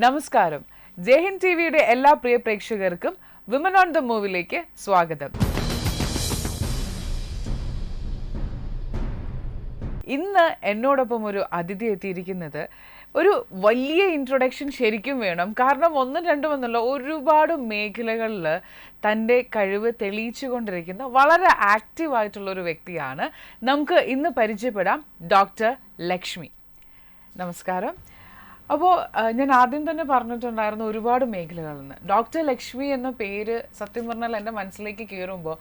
നമസ്കാരം. ജയ്ഹിന്ദ് ടിവിയുടെ എല്ലാ പ്രിയ പ്രേക്ഷകർക്കും വിമൻ ഓൺ ദ മൂവിലേക്ക് സ്വാഗതം. ഇന്ന് എന്നോടൊപ്പം ഒരു അതിഥി എത്തിയിരിക്കുന്നത് ഒരു വലിയ ഇൻട്രൊഡക്ഷൻ ശരിക്കും വേണം. കാരണം ഒന്നും രണ്ടും എന്നല്ല, ഒരുപാട് മേഖലകളിൽ തൻ്റെ കഴിവ് തെളിയിച്ചു കൊണ്ടിരിക്കുന്ന വളരെ ആക്റ്റീവായിട്ടുള്ളൊരു വ്യക്തിയാണ്. നമുക്ക് ഇന്ന് പരിചയപ്പെടാം ഡോക്ടർ ലക്ഷ്മി. നമസ്കാരം. അപ്പോൾ ഞാൻ ആദ്യം തന്നെ പറഞ്ഞിട്ടുണ്ടായിരുന്നു ഒരുപാട് മേഖലകളിൽ നിന്ന്. ഡോക്ടർ ലക്ഷ്മി എന്ന പേര് സത്യം പറഞ്ഞാൽ എൻ്റെ മനസ്സിലേക്ക് കയറുമ്പോൾ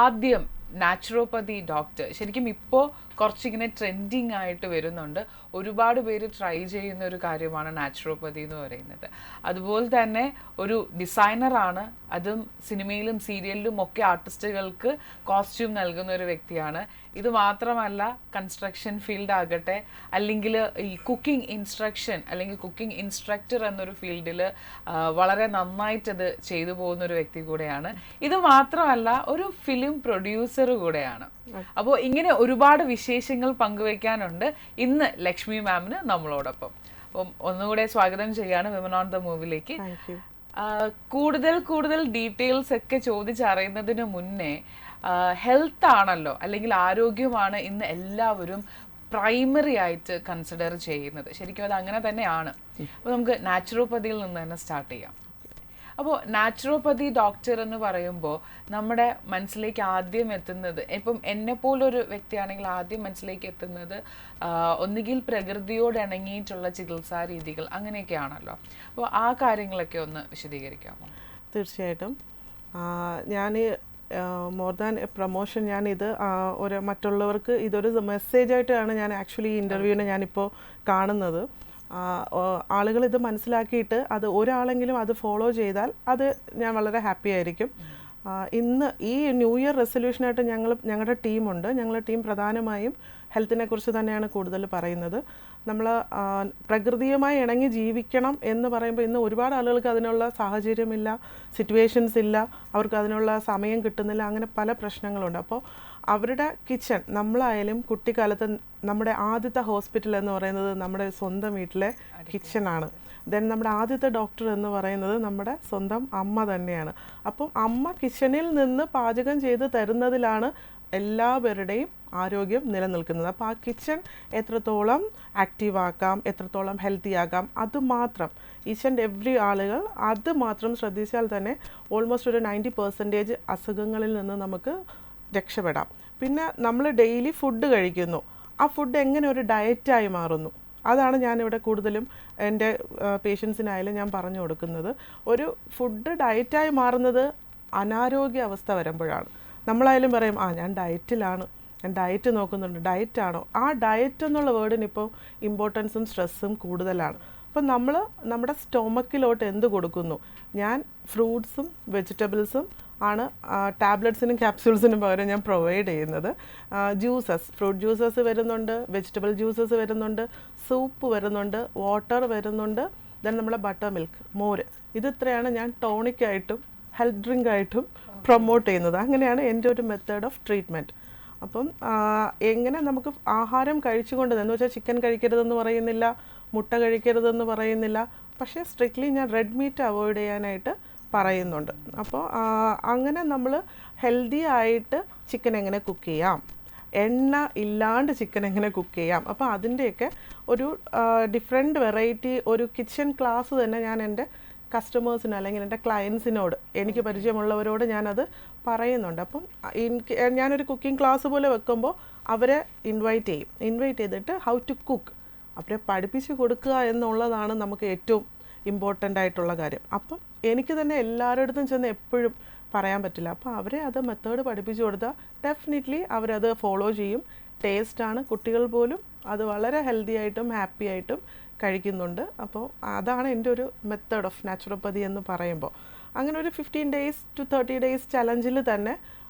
ആദ്യം നാച്ചുറോപ്പതി ഡോക്ടർ ശരിക്കും ഇപ്പോൾ കുറച്ചിങ്ങനെ ട്രെൻഡിങ് ആയിട്ട് വരുന്നുണ്ട്. ഒരുപാട് പേര് ട്രൈ ചെയ്യുന്ന ഒരു കാര്യമാണ് നാച്ചുറോപ്പതി എന്ന് പറയുന്നത്. അതുപോലെ തന്നെ ഒരു ഡിസൈനറാണ്, അതും സിനിമയിലും സീരിയലിലും ഒക്കെ ആർട്ടിസ്റ്റുകൾക്ക് കോസ്റ്റ്യൂം നൽകുന്ന ഒരു വ്യക്തിയാണ്. ഇത് മാത്രമല്ല, കൺസ്ട്രക്ഷൻ ഫീൽഡ് ആകട്ടെ, അല്ലെങ്കിൽ ഈ കുക്കിംഗ് ഇൻസ്ട്രക്ഷൻ അല്ലെങ്കിൽ കുക്കിംഗ് ഇൻസ്ട്രക്ടർ എന്നൊരു ഫീൽഡിൽ വളരെ നന്നായിട്ടത് ചെയ്തു പോകുന്ന ഒരു വ്യക്തി കൂടെയാണ്. ഇത് മാത്രമല്ല, ഒരു ഫിലിം പ്രൊഡ്യൂസർ കൂടെയാണ്. അപ്പോൾ ഇങ്ങനെ ഒരുപാട് വിശേഷങ്ങൾ പങ്കുവയ്ക്കാനുണ്ട് ഇന്ന് ലക്ഷ്മി മാമിന് നമ്മളോടൊപ്പം. അപ്പം ഒന്നുകൂടെ സ്വാഗതം ചെയ്യാണ് വിമൻ ഓൺ ദ മൂവിലേക്ക്. കൂടുതൽ ഡീറ്റെയിൽസ് ഒക്കെ ചോദിച്ചറിയുന്നതിന് മുന്നേ, ഹെൽത്ത് ആണല്ലോ അല്ലെങ്കിൽ ആരോഗ്യമാണ് ഇന്ന് എല്ലാവരും പ്രൈമറി ആയിട്ട് കൺസിഡർ ചെയ്യുന്നത്. ശരിക്കും അത് അങ്ങനെ തന്നെയാണ്. അപ്പോൾ നമുക്ക് നാച്ചുറോപ്പതിയിൽ നിന്ന് തന്നെ സ്റ്റാർട്ട് ചെയ്യാം. അപ്പോൾ നാച്ചുറോപ്പതി ഡോക്ടർ എന്ന് പറയുമ്പോൾ നമ്മുടെ മനസ്സിലേക്ക് ആദ്യം എത്തുന്നത്, ഇപ്പം എന്നെപ്പോലൊരു വ്യക്തിയാണെങ്കിൽ ആദ്യം മനസ്സിലേക്ക് എത്തുന്നത് ഒന്നുകിൽ പ്രകൃതിയോട് ഇണങ്ങിയിട്ടുള്ള ചികിത്സാ രീതികൾ അങ്ങനെയൊക്കെയാണല്ലോ. അപ്പോൾ ആ കാര്യങ്ങളൊക്കെ ഒന്ന് വിശദീകരിക്കാമോ? തീർച്ചയായിട്ടും. ഞാൻ മോർ ദാൻ എ പ്രൊമോഷൻ, ഞാനിത് മറ്റുള്ളവർക്ക് ഇതൊരു മെസ്സേജായിട്ടാണ് ഞാൻ ആക്ച്വലി ഈ ഇൻ്റർവ്യൂവിനെ ഞാനിപ്പോൾ കാണുന്നത്. ആളുകൾ ഇത് മനസ്സിലാക്കിയിട്ട് അത് ഒരാളെങ്കിലും അത് ഫോളോ ചെയ്താൽ അത് ഞാൻ വളരെ ഹാപ്പി ആയിരിക്കും. ഇന്ന് ഈ ന്യൂ ഇയർ റെസൊല്യൂഷനായിട്ട് ഞങ്ങളുടെ ടീമുണ്ട്. ഞങ്ങളുടെ ടീം പ്രധാനമായും ഹെൽത്തിനെ കുറിച്ച് തന്നെയാണ് കൂടുതൽ പറയുന്നത്. നമ്മൾ പ്രകൃതിയുമായി ഇണങ്ങി ജീവിക്കണം എന്ന് പറയുമ്പോൾ ഇന്ന് ഒരുപാട് ആളുകൾക്ക് അതിനുള്ള സാഹചര്യമില്ല, സിറ്റുവേഷൻസ് ഇല്ല, അവർക്ക് അതിനുള്ള സമയം കിട്ടുന്നില്ല, അങ്ങനെ പല പ്രശ്നങ്ങളുണ്ട്. അപ്പോൾ അവരുടെ കിച്ചൺ, നമ്മളായാലും കുട്ടിക്കാലത്ത് നമ്മുടെ ആദ്യത്തെ ഹോസ്പിറ്റൽ എന്ന് പറയുന്നത് നമ്മുടെ സ്വന്തം വീട്ടിലെ കിച്ചണാണ്. ദെൻ നമ്മുടെ ആദ്യത്തെ ഡോക്ടർ എന്ന് പറയുന്നത് നമ്മുടെ സ്വന്തം അമ്മ തന്നെയാണ്. അപ്പം അമ്മ കിച്ചണിൽ നിന്ന് പാചകം ചെയ്ത് തരുന്നതിലാണ് എല്ലാവരുടെയും ആരോഗ്യം നിലനിൽക്കുന്നത്. അപ്പോൾ ആ കിച്ചൺ എത്രത്തോളം ആക്റ്റീവാക്കാം, എത്രത്തോളം ഹെൽത്തി ആക്കാം, അതുമാത്രം ഈച്ച് ആൻഡ് എവ്രി ആളുകൾ അത് മാത്രം ശ്രദ്ധിച്ചാൽ തന്നെ ഓൾമോസ്റ്റ് ഒരു 90% അസുഖങ്ങളിൽ നിന്ന് നമുക്ക് രക്ഷപ്പെടാം. പിന്നെ നമ്മൾ ഡെയിലി ഫുഡ് കഴിക്കുന്നു, ആ ഫുഡ് എങ്ങനെ ഒരു ഡയറ്റായി മാറുന്നു, അതാണ് ഞാനിവിടെ കൂടുതലും എൻ്റെ പേഷ്യൻസിനായാലും ഞാൻ പറഞ്ഞു കൊടുക്കുന്നത്. ഒരു ഫുഡ് ഡയറ്റായി മാറുന്നത് അനാരോഗ്യ അവസ്ഥ വരുമ്പോഴാണ്. നമ്മളായാലും പറയും, ഞാൻ ഡയറ്റിലാണ്, ഞാൻ ഡയറ്റ് നോക്കുന്നുണ്ട്. ഡയറ്റാണോ? ആ ഡയറ്റ് എന്നുള്ള വേർഡിന് ഇപ്പോൾ ഇമ്പോർട്ടൻസും സ്ട്രെസ്സും കൂടുതലാണ്. അപ്പം നമ്മൾ നമ്മുടെ സ്റ്റൊമക്കിലോട്ട് എന്ത് കൊടുക്കുന്നു? ഞാൻ ഫ്രൂട്ട്സും വെജിറ്റബിൾസും ആണ് ടാബ്ലറ്റ്സിനും ക്യാപ്സ്യൂൾസിനും പകരം ഞാൻ പ്രൊവൈഡ് ചെയ്യുന്നത്. ജ്യൂസസ്, ഫ്രൂട്ട് ജ്യൂസസ് വരുന്നുണ്ട്, വെജിറ്റബിൾ ജ്യൂസസ് വരുന്നുണ്ട്, സൂപ്പ് വരുന്നുണ്ട്, വാട്ടർ വരുന്നുണ്ട്, ദെൻ നമ്മുടെ ബട്ടർ മിൽക്ക്, മോര്. ഇതിത്രയാണ് ഞാൻ ടോണിക്കായിട്ടും ഹെൽത്ത് ഡ്രിങ്ക് ആയിട്ടും പ്രൊമോട്ട് ചെയ്യുന്നത്. അങ്ങനെയാണ് എൻ്റെ ഒരു മെത്തേഡ് ഓഫ് ട്രീറ്റ്മെൻറ്റ്. അപ്പം എങ്ങനെ നമുക്ക് ആഹാരം കഴിച്ചുകൊണ്ട്, എന്ന് വെച്ചാൽ ചിക്കൻ കഴിക്കരുതെന്ന് പറയുന്നില്ല, മുട്ട കഴിക്കരുതെന്ന് പറയുന്നില്ല, പക്ഷേ സ്ട്രിക്ട്ലി ഞാൻ റെഡ് മീറ്റ് അവോയ്ഡ് ചെയ്യാനായിട്ട് പറയുന്നുണ്ട്. അപ്പോൾ അങ്ങനെ നമ്മൾ ഹെൽത്തി ആയിട്ട് ചിക്കൻ എങ്ങനെ കുക്ക് ചെയ്യാം, എണ്ണ ഇല്ലാണ്ട് ചിക്കൻ എങ്ങനെ കുക്ക് ചെയ്യാം, അപ്പോൾ അതിൻ്റെയൊക്കെ ഒരു ഡിഫറെൻറ്റ് വെറൈറ്റി ഒരു കിച്ചൺ ക്ലാസ് തന്നെ ഞാൻ എൻ്റെ കസ്റ്റമേഴ്സിന് അല്ലെങ്കിൽ എൻ്റെ ക്ലയൻസിനോട്, എനിക്ക് പരിചയമുള്ളവരോട് ഞാനത് പറയുന്നുണ്ട്. അപ്പം ഞാനൊരു കുക്കിംഗ് ക്ലാസ് പോലെ വെക്കുമ്പോൾ അവരെ ഇൻവൈറ്റ് ചെയ്തിട്ട് ഹൗ ടു കുക്ക് അവരെ പഠിപ്പിച്ച് കൊടുക്കുക എന്നുള്ളതാണ് നമുക്ക് ഏറ്റവും ഇമ്പോർട്ടൻ്റ് ആയിട്ടുള്ള കാര്യം. അപ്പം എനിക്ക് തന്നെ എല്ലാവരുടെ അടുത്തും ചെന്ന് എപ്പോഴും പറയാൻ പറ്റില്ല. അപ്പോൾ അവരെ അത് മെത്തേഡ് പഠിപ്പിച്ചു കൊടുത്താൽ ഡെഫിനറ്റ്ലി അവരത് ഫോളോ ചെയ്യും. ടേസ്റ്റാണ്, കുട്ടികൾ പോലും അത് വളരെ ഹെൽത്തി ആയിട്ടും ഹാപ്പി ആയിട്ടും കഴിക്കുന്നുണ്ട്. അപ്പോൾ അതാണ് എൻ്റെ ഒരു മെത്തേഡ് ഓഫ് നാച്ചുറോപ്പതി എന്ന് പറയുമ്പോൾ. അങ്ങനെ ഒരു 15 days to 30 days ചലഞ്ചിൽ തന്നെ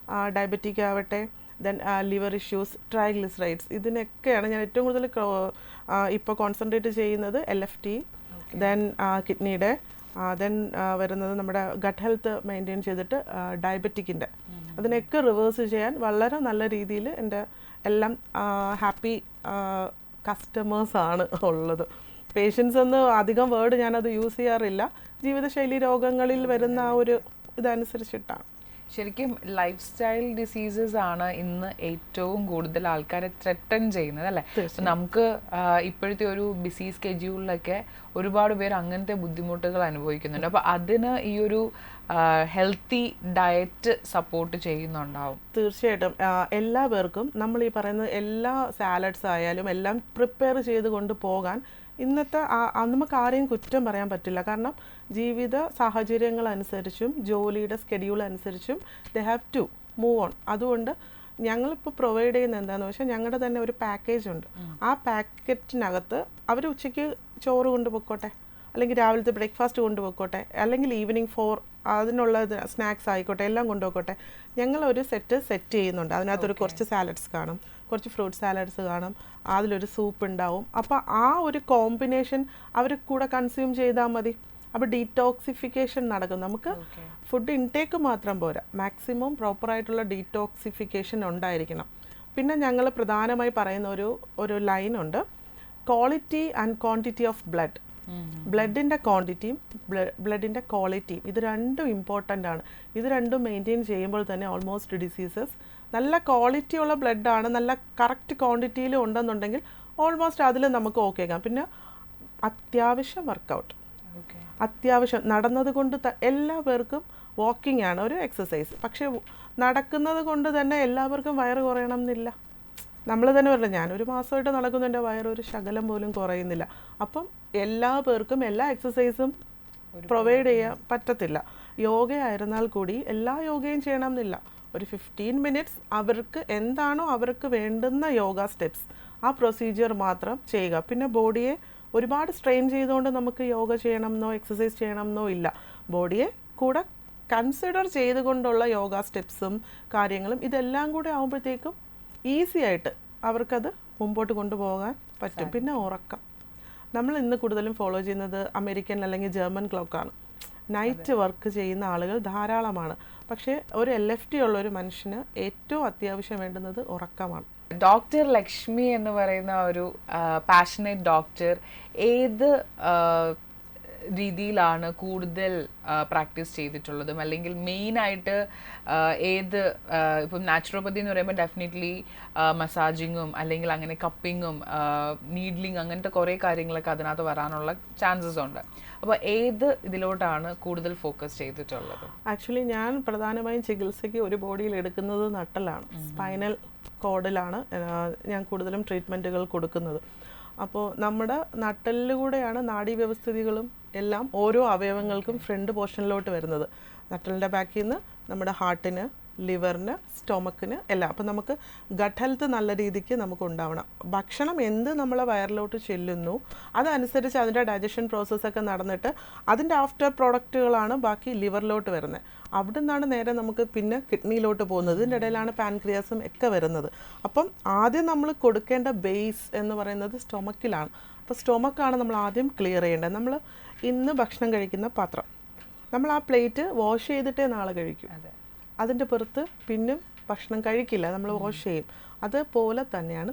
ഡയബറ്റിക് ആവട്ടെ, ദെൻ ലിവർ ഇഷ്യൂസ്, ട്രൈഗ്ലിസറൈഡ്സ്, ഇതിനൊക്കെയാണ് ഞാൻ ഏറ്റവും കൂടുതൽ ഇപ്പോൾ കോൺസെൻട്രേറ്റ് ചെയ്യുന്നത്. LFT, ദെൻ കിഡ്നിയുടെ, ദെൻ വരുന്നത് നമ്മുടെ ഗട്ട് ഹെൽത്ത് മെയിൻറ്റെയിൻ ചെയ്തിട്ട് ഡയബറ്റിക്കിൻ്റെ, അതിനൊക്കെ റിവേഴ്സ് ചെയ്യാൻ വളരെ നല്ല രീതിയിൽ എൻ്റെ എല്ലാം ഹാപ്പി കസ്റ്റമേഴ്സാണ് ഉള്ളത്. പേഷ്യൻസ് എന്ന് അധികം വേർഡ് ഞാനത് യൂസ് ചെയ്യാറില്ല. ജീവിതശൈലി രോഗങ്ങളിൽ വരുന്ന ആ ഒരു ഇതനുസരിച്ചിട്ടാണ്. ശരിക്കും ലൈഫ് സ്റ്റൈൽ ഡിസീസസ് ആണ് ഇന്ന് ഏറ്റവും കൂടുതൽ ആൾക്കാരെ ത്രെട്ടൺ ചെയ്യുന്നത് അല്ലേ? നമുക്ക് ഇപ്പോഴത്തെ ഒരു ബിസി സ്കെഡ്യൂളിലൊക്കെ ഒരുപാട് പേര് അങ്ങനത്തെ ബുദ്ധിമുട്ടുകൾ അനുഭവിക്കുന്നുണ്ട്. അപ്പോൾ അതിന് ഈ ഒരു ഹെൽത്തി ഡയറ്റ് സപ്പോർട്ട് ചെയ്യുന്നുണ്ടാവും. തീർച്ചയായിട്ടും എല്ലാ പേർക്കും നമ്മൾ ഈ പറയുന്ന എല്ലാ സാലഡ്സ് ആയാലും എല്ലാം പ്രിപ്പയർ ചെയ്ത് കൊണ്ട് പോകാൻ ഇന്നത്തെ നമുക്ക് ആരെയും കുറ്റം പറയാൻ പറ്റില്ല. കാരണം ജീവിത സാഹചര്യങ്ങൾ അനുസരിച്ചും ജോലിയുടെ സ്കെഡ്യൂൾ അനുസരിച്ചും they have to move on. അതുകൊണ്ട് ഞങ്ങളിപ്പോൾ പ്രൊവൈഡ് ചെയ്യുന്ന എന്താണെന്ന് വെച്ചാൽ ഞങ്ങളുടെ തന്നെ ഒരു പാക്കേജ് ഉണ്ട്. ആ പാക്കറ്റിനകത്ത് അവർ ഉച്ചയ്ക്ക് ചോറ് കൊണ്ടുപോയിക്കോട്ടെ, അല്ലെങ്കിൽ രാവിലത്തെ ബ്രേക്ക്ഫാസ്റ്റ് കൊണ്ടുപോയിക്കോട്ടെ, അല്ലെങ്കിൽ ഈവനിങ് 4 അതിനുള്ള സ്നാക്സ് ആയിക്കോട്ടെ, എല്ലാം കൊണ്ടുപോയിക്കോട്ടെ. ഞങ്ങളൊരു സെറ്റ് ചെയ്യുന്നുണ്ട്. അതിനകത്തൊരു കുറച്ച് സാലഡ്സ് കാണും, കുറച്ച് ഫ്രൂട്ട് സാലഡ്സ് കാണും, അതിലൊരു സൂപ്പ് ഉണ്ടാവും. അപ്പോൾ ആ ഒരു കോമ്പിനേഷൻ അവർ കൂടെ കൺസ്യൂം ചെയ്താൽ മതി. അപ്പോൾ ഡീറ്റോക്സിഫിക്കേഷൻ നടക്കും. നമുക്ക് ഫുഡ് ഇൻടേക്ക് മാത്രം പോരാ, മാക്സിമം പ്രോപ്പറായിട്ടുള്ള ഡീറ്റോക്സിഫിക്കേഷൻ ഉണ്ടായിരിക്കണം. പിന്നെ ഞങ്ങൾ പ്രധാനമായി പറയുന്ന ഒരു ലൈനുണ്ട്, quality and quantity of blood. ബ്ലഡിൻ്റെ ക്വാണ്ടിറ്റിയും ബ്ലഡിൻ്റെ ക്വാളിറ്റിയും ഇത് രണ്ടും ഇമ്പോർട്ടൻ്റ് ആണ്. ഇത് രണ്ടും മെയിൻറ്റെയിൻ ചെയ്യുമ്പോൾ തന്നെ ഓൾമോസ്റ്റ് ഡിസീസസ് നല്ല ക്വാളിറ്റി ഉള്ള ബ്ലഡാണ്, നല്ല കറക്റ്റ് ക്വാണ്ടിറ്റിയിൽ ഉണ്ടെന്നുണ്ടെങ്കിൽ ഓൾമോസ്റ്റ് അതിൽ നമുക്ക് ഓക്കെ ആക്കാം. പിന്നെ അത്യാവശ്യം വർക്കൗട്ട്, അത്യാവശ്യം നടന്നത് കൊണ്ട് എല്ലാ പേർക്കും വാക്കിംഗ് ആണ് ഒരു എക്സസൈസ്. പക്ഷേ നടക്കുന്നത് കൊണ്ട് തന്നെ എല്ലാവർക്കും വയറ് കുറയണം എന്നില്ല. നമ്മൾ തന്നെ പറയില്ല, ഞാനൊരു മാസമായിട്ട് നടക്കുന്നു, എൻ്റെ വയറൊരു ശകലം പോലും കുറയുന്നില്ല. അപ്പം എല്ലാ പേർക്കും എല്ലാ എക്സസൈസും പ്രൊവൈഡ് ചെയ്യാൻ പറ്റത്തില്ല. യോഗ ആയിരുന്നാൽ കൂടി എല്ലാ യോഗയും ചെയ്യണം എന്നില്ല. ഒരു 15 മിനിറ്റ്സ് അവർക്ക് എന്താണോ അവർക്ക് വേണ്ടുന്ന യോഗ സ്റ്റെപ്സ് ആ പ്രൊസീജിയർ മാത്രം ചെയ്യുക. പിന്നെ ബോഡിയെ ഒരുപാട് സ്ട്രെയിൻ ചെയ്തുകൊണ്ട് നമുക്ക് യോഗ ചെയ്യണമെന്നോ എക്സസൈസ് ചെയ്യണമെന്നോ ഇല്ല. ബോഡിയെ കൂടെ കൺസിഡർ ചെയ്തുകൊണ്ടുള്ള യോഗ സ്റ്റെപ്സും കാര്യങ്ങളും ഇതെല്ലാം കൂടെ ആകുമ്പോഴത്തേക്കും ഈസി ആയിട്ട് അവർക്കത് മുമ്പോട്ട് കൊണ്ടുപോകാൻ പറ്റും. പിന്നെ ഉറക്കം, നമ്മൾ ഇന്ന് കൂടുതലും ഫോളോ ചെയ്യുന്നത് അമേരിക്കൻ അല്ലെങ്കിൽ ജർമ്മൻ ക്ലോക്കാണ്. നൈറ്റ് വർക്ക് ചെയ്യുന്ന ആളുകൾ ധാരാളമാണ്. പക്ഷേ ഒരു LFT ഉള്ള ഒരു മനുഷ്യന് ഏറ്റവും അത്യാവശ്യം വേണ്ടുന്നത് ഉറക്കമാണ്. ഡോക്ടർ ലക്ഷ്മി എന്ന് പറയുന്ന ഒരു പാഷനേറ്റ് ഡോക്ടർ ഏത് രീതിയിലാണ് കൂടുതൽ പ്രാക്ടീസ് ചെയ്തിട്ടുള്ളതും, അല്ലെങ്കിൽ മെയിനായിട്ട് ഏത് ഇപ്പം നാച്ചുറോപ്പതി എന്ന് പറയുമ്പോൾ ഡെഫിനറ്റ്ലി മസാജിങ്ങും അല്ലെങ്കിൽ അങ്ങനെ കപ്പിങ്ങും നീഡ്ലിങ് അങ്ങനത്തെ കുറേ കാര്യങ്ങളൊക്കെ അതിനകത്ത് വരാനുള്ള ചാൻസസ് ഉണ്ട്. അപ്പോൾ ഏത് ഇതിലോട്ടാണ് കൂടുതൽ ഫോക്കസ് ചെയ്തിട്ടുള്ളത്? ആക്ച്വലി ഞാൻ പ്രധാനമായും ചികിത്സയ്ക്ക് ഒരു ബോഡിയിൽ എടുക്കുന്നത് നട്ടലാണ്, സ്പൈനൽ കോഡിലാണ് ഞാൻ കൂടുതലും ട്രീറ്റ്മെൻറ്റുകൾ കൊടുക്കുന്നത്. അപ്പോൾ നമ്മുടെ നട്ടലിലൂടെയാണ് നാഡീവ്യവസ്ഥിതികളും എല്ലാം ഓരോ അവയവങ്ങൾക്കും ഫ്രണ്ട് പോർഷനിലോട്ട് വരുന്നത്. നട്ടലിൻ്റെ ബാക്കിൽ നിന്ന് നമ്മുടെ ഹാർട്ടിന്, ലിവറിന്, സ്റ്റൊമക്കിന് എല്ലാം. അപ്പോൾ നമുക്ക് ഗട്ട് ഹെൽത്ത് നല്ല രീതിക്ക് നമുക്ക് ഉണ്ടാവണം. ഭക്ഷണം എന്ത് നമ്മളെ വയറിലോട്ട് ചെല്ലുന്നു അതനുസരിച്ച് അതിൻ്റെ ഡൈജഷൻ പ്രോസസ്സൊക്കെ നടന്നിട്ട് അതിൻ്റെ ആഫ്റ്റർ പ്രോഡക്റ്റുകളാണ് ബാക്കി ലിവറിലോട്ട് വരുന്നത്. അവിടെ നിന്നാണ് നേരെ നമുക്ക് പിന്നെ കിഡ്നിയിലോട്ട് പോകുന്നത്. ഇതിൻ്റെ ഇടയിലാണ് പാൻക്രിയാസും ഒക്കെ വരുന്നത്. അപ്പം ആദ്യം നമ്മൾ കൊടുക്കേണ്ട ബേസ് എന്ന് പറയുന്നത് സ്റ്റൊമക്കിലാണ്. അപ്പോൾ സ്റ്റൊമക്കാണ് നമ്മൾ ആദ്യം ക്ലിയർ ചെയ്യേണ്ടത്. നമ്മൾ ഇന്ന് ഭക്ഷണം കഴിക്കുന്ന പാത്രം നമ്മൾ ആ പ്ലേറ്റ് വാഷ് ചെയ്തിട്ടേ നാളെ കഴിക്കും. അതിൻ്റെ പുറത്ത് പിന്നും ഭക്ഷണം കഴിക്കില്ല, നമ്മൾ വാഷ് ചെയ്യും. അതുപോലെ തന്നെയാണ്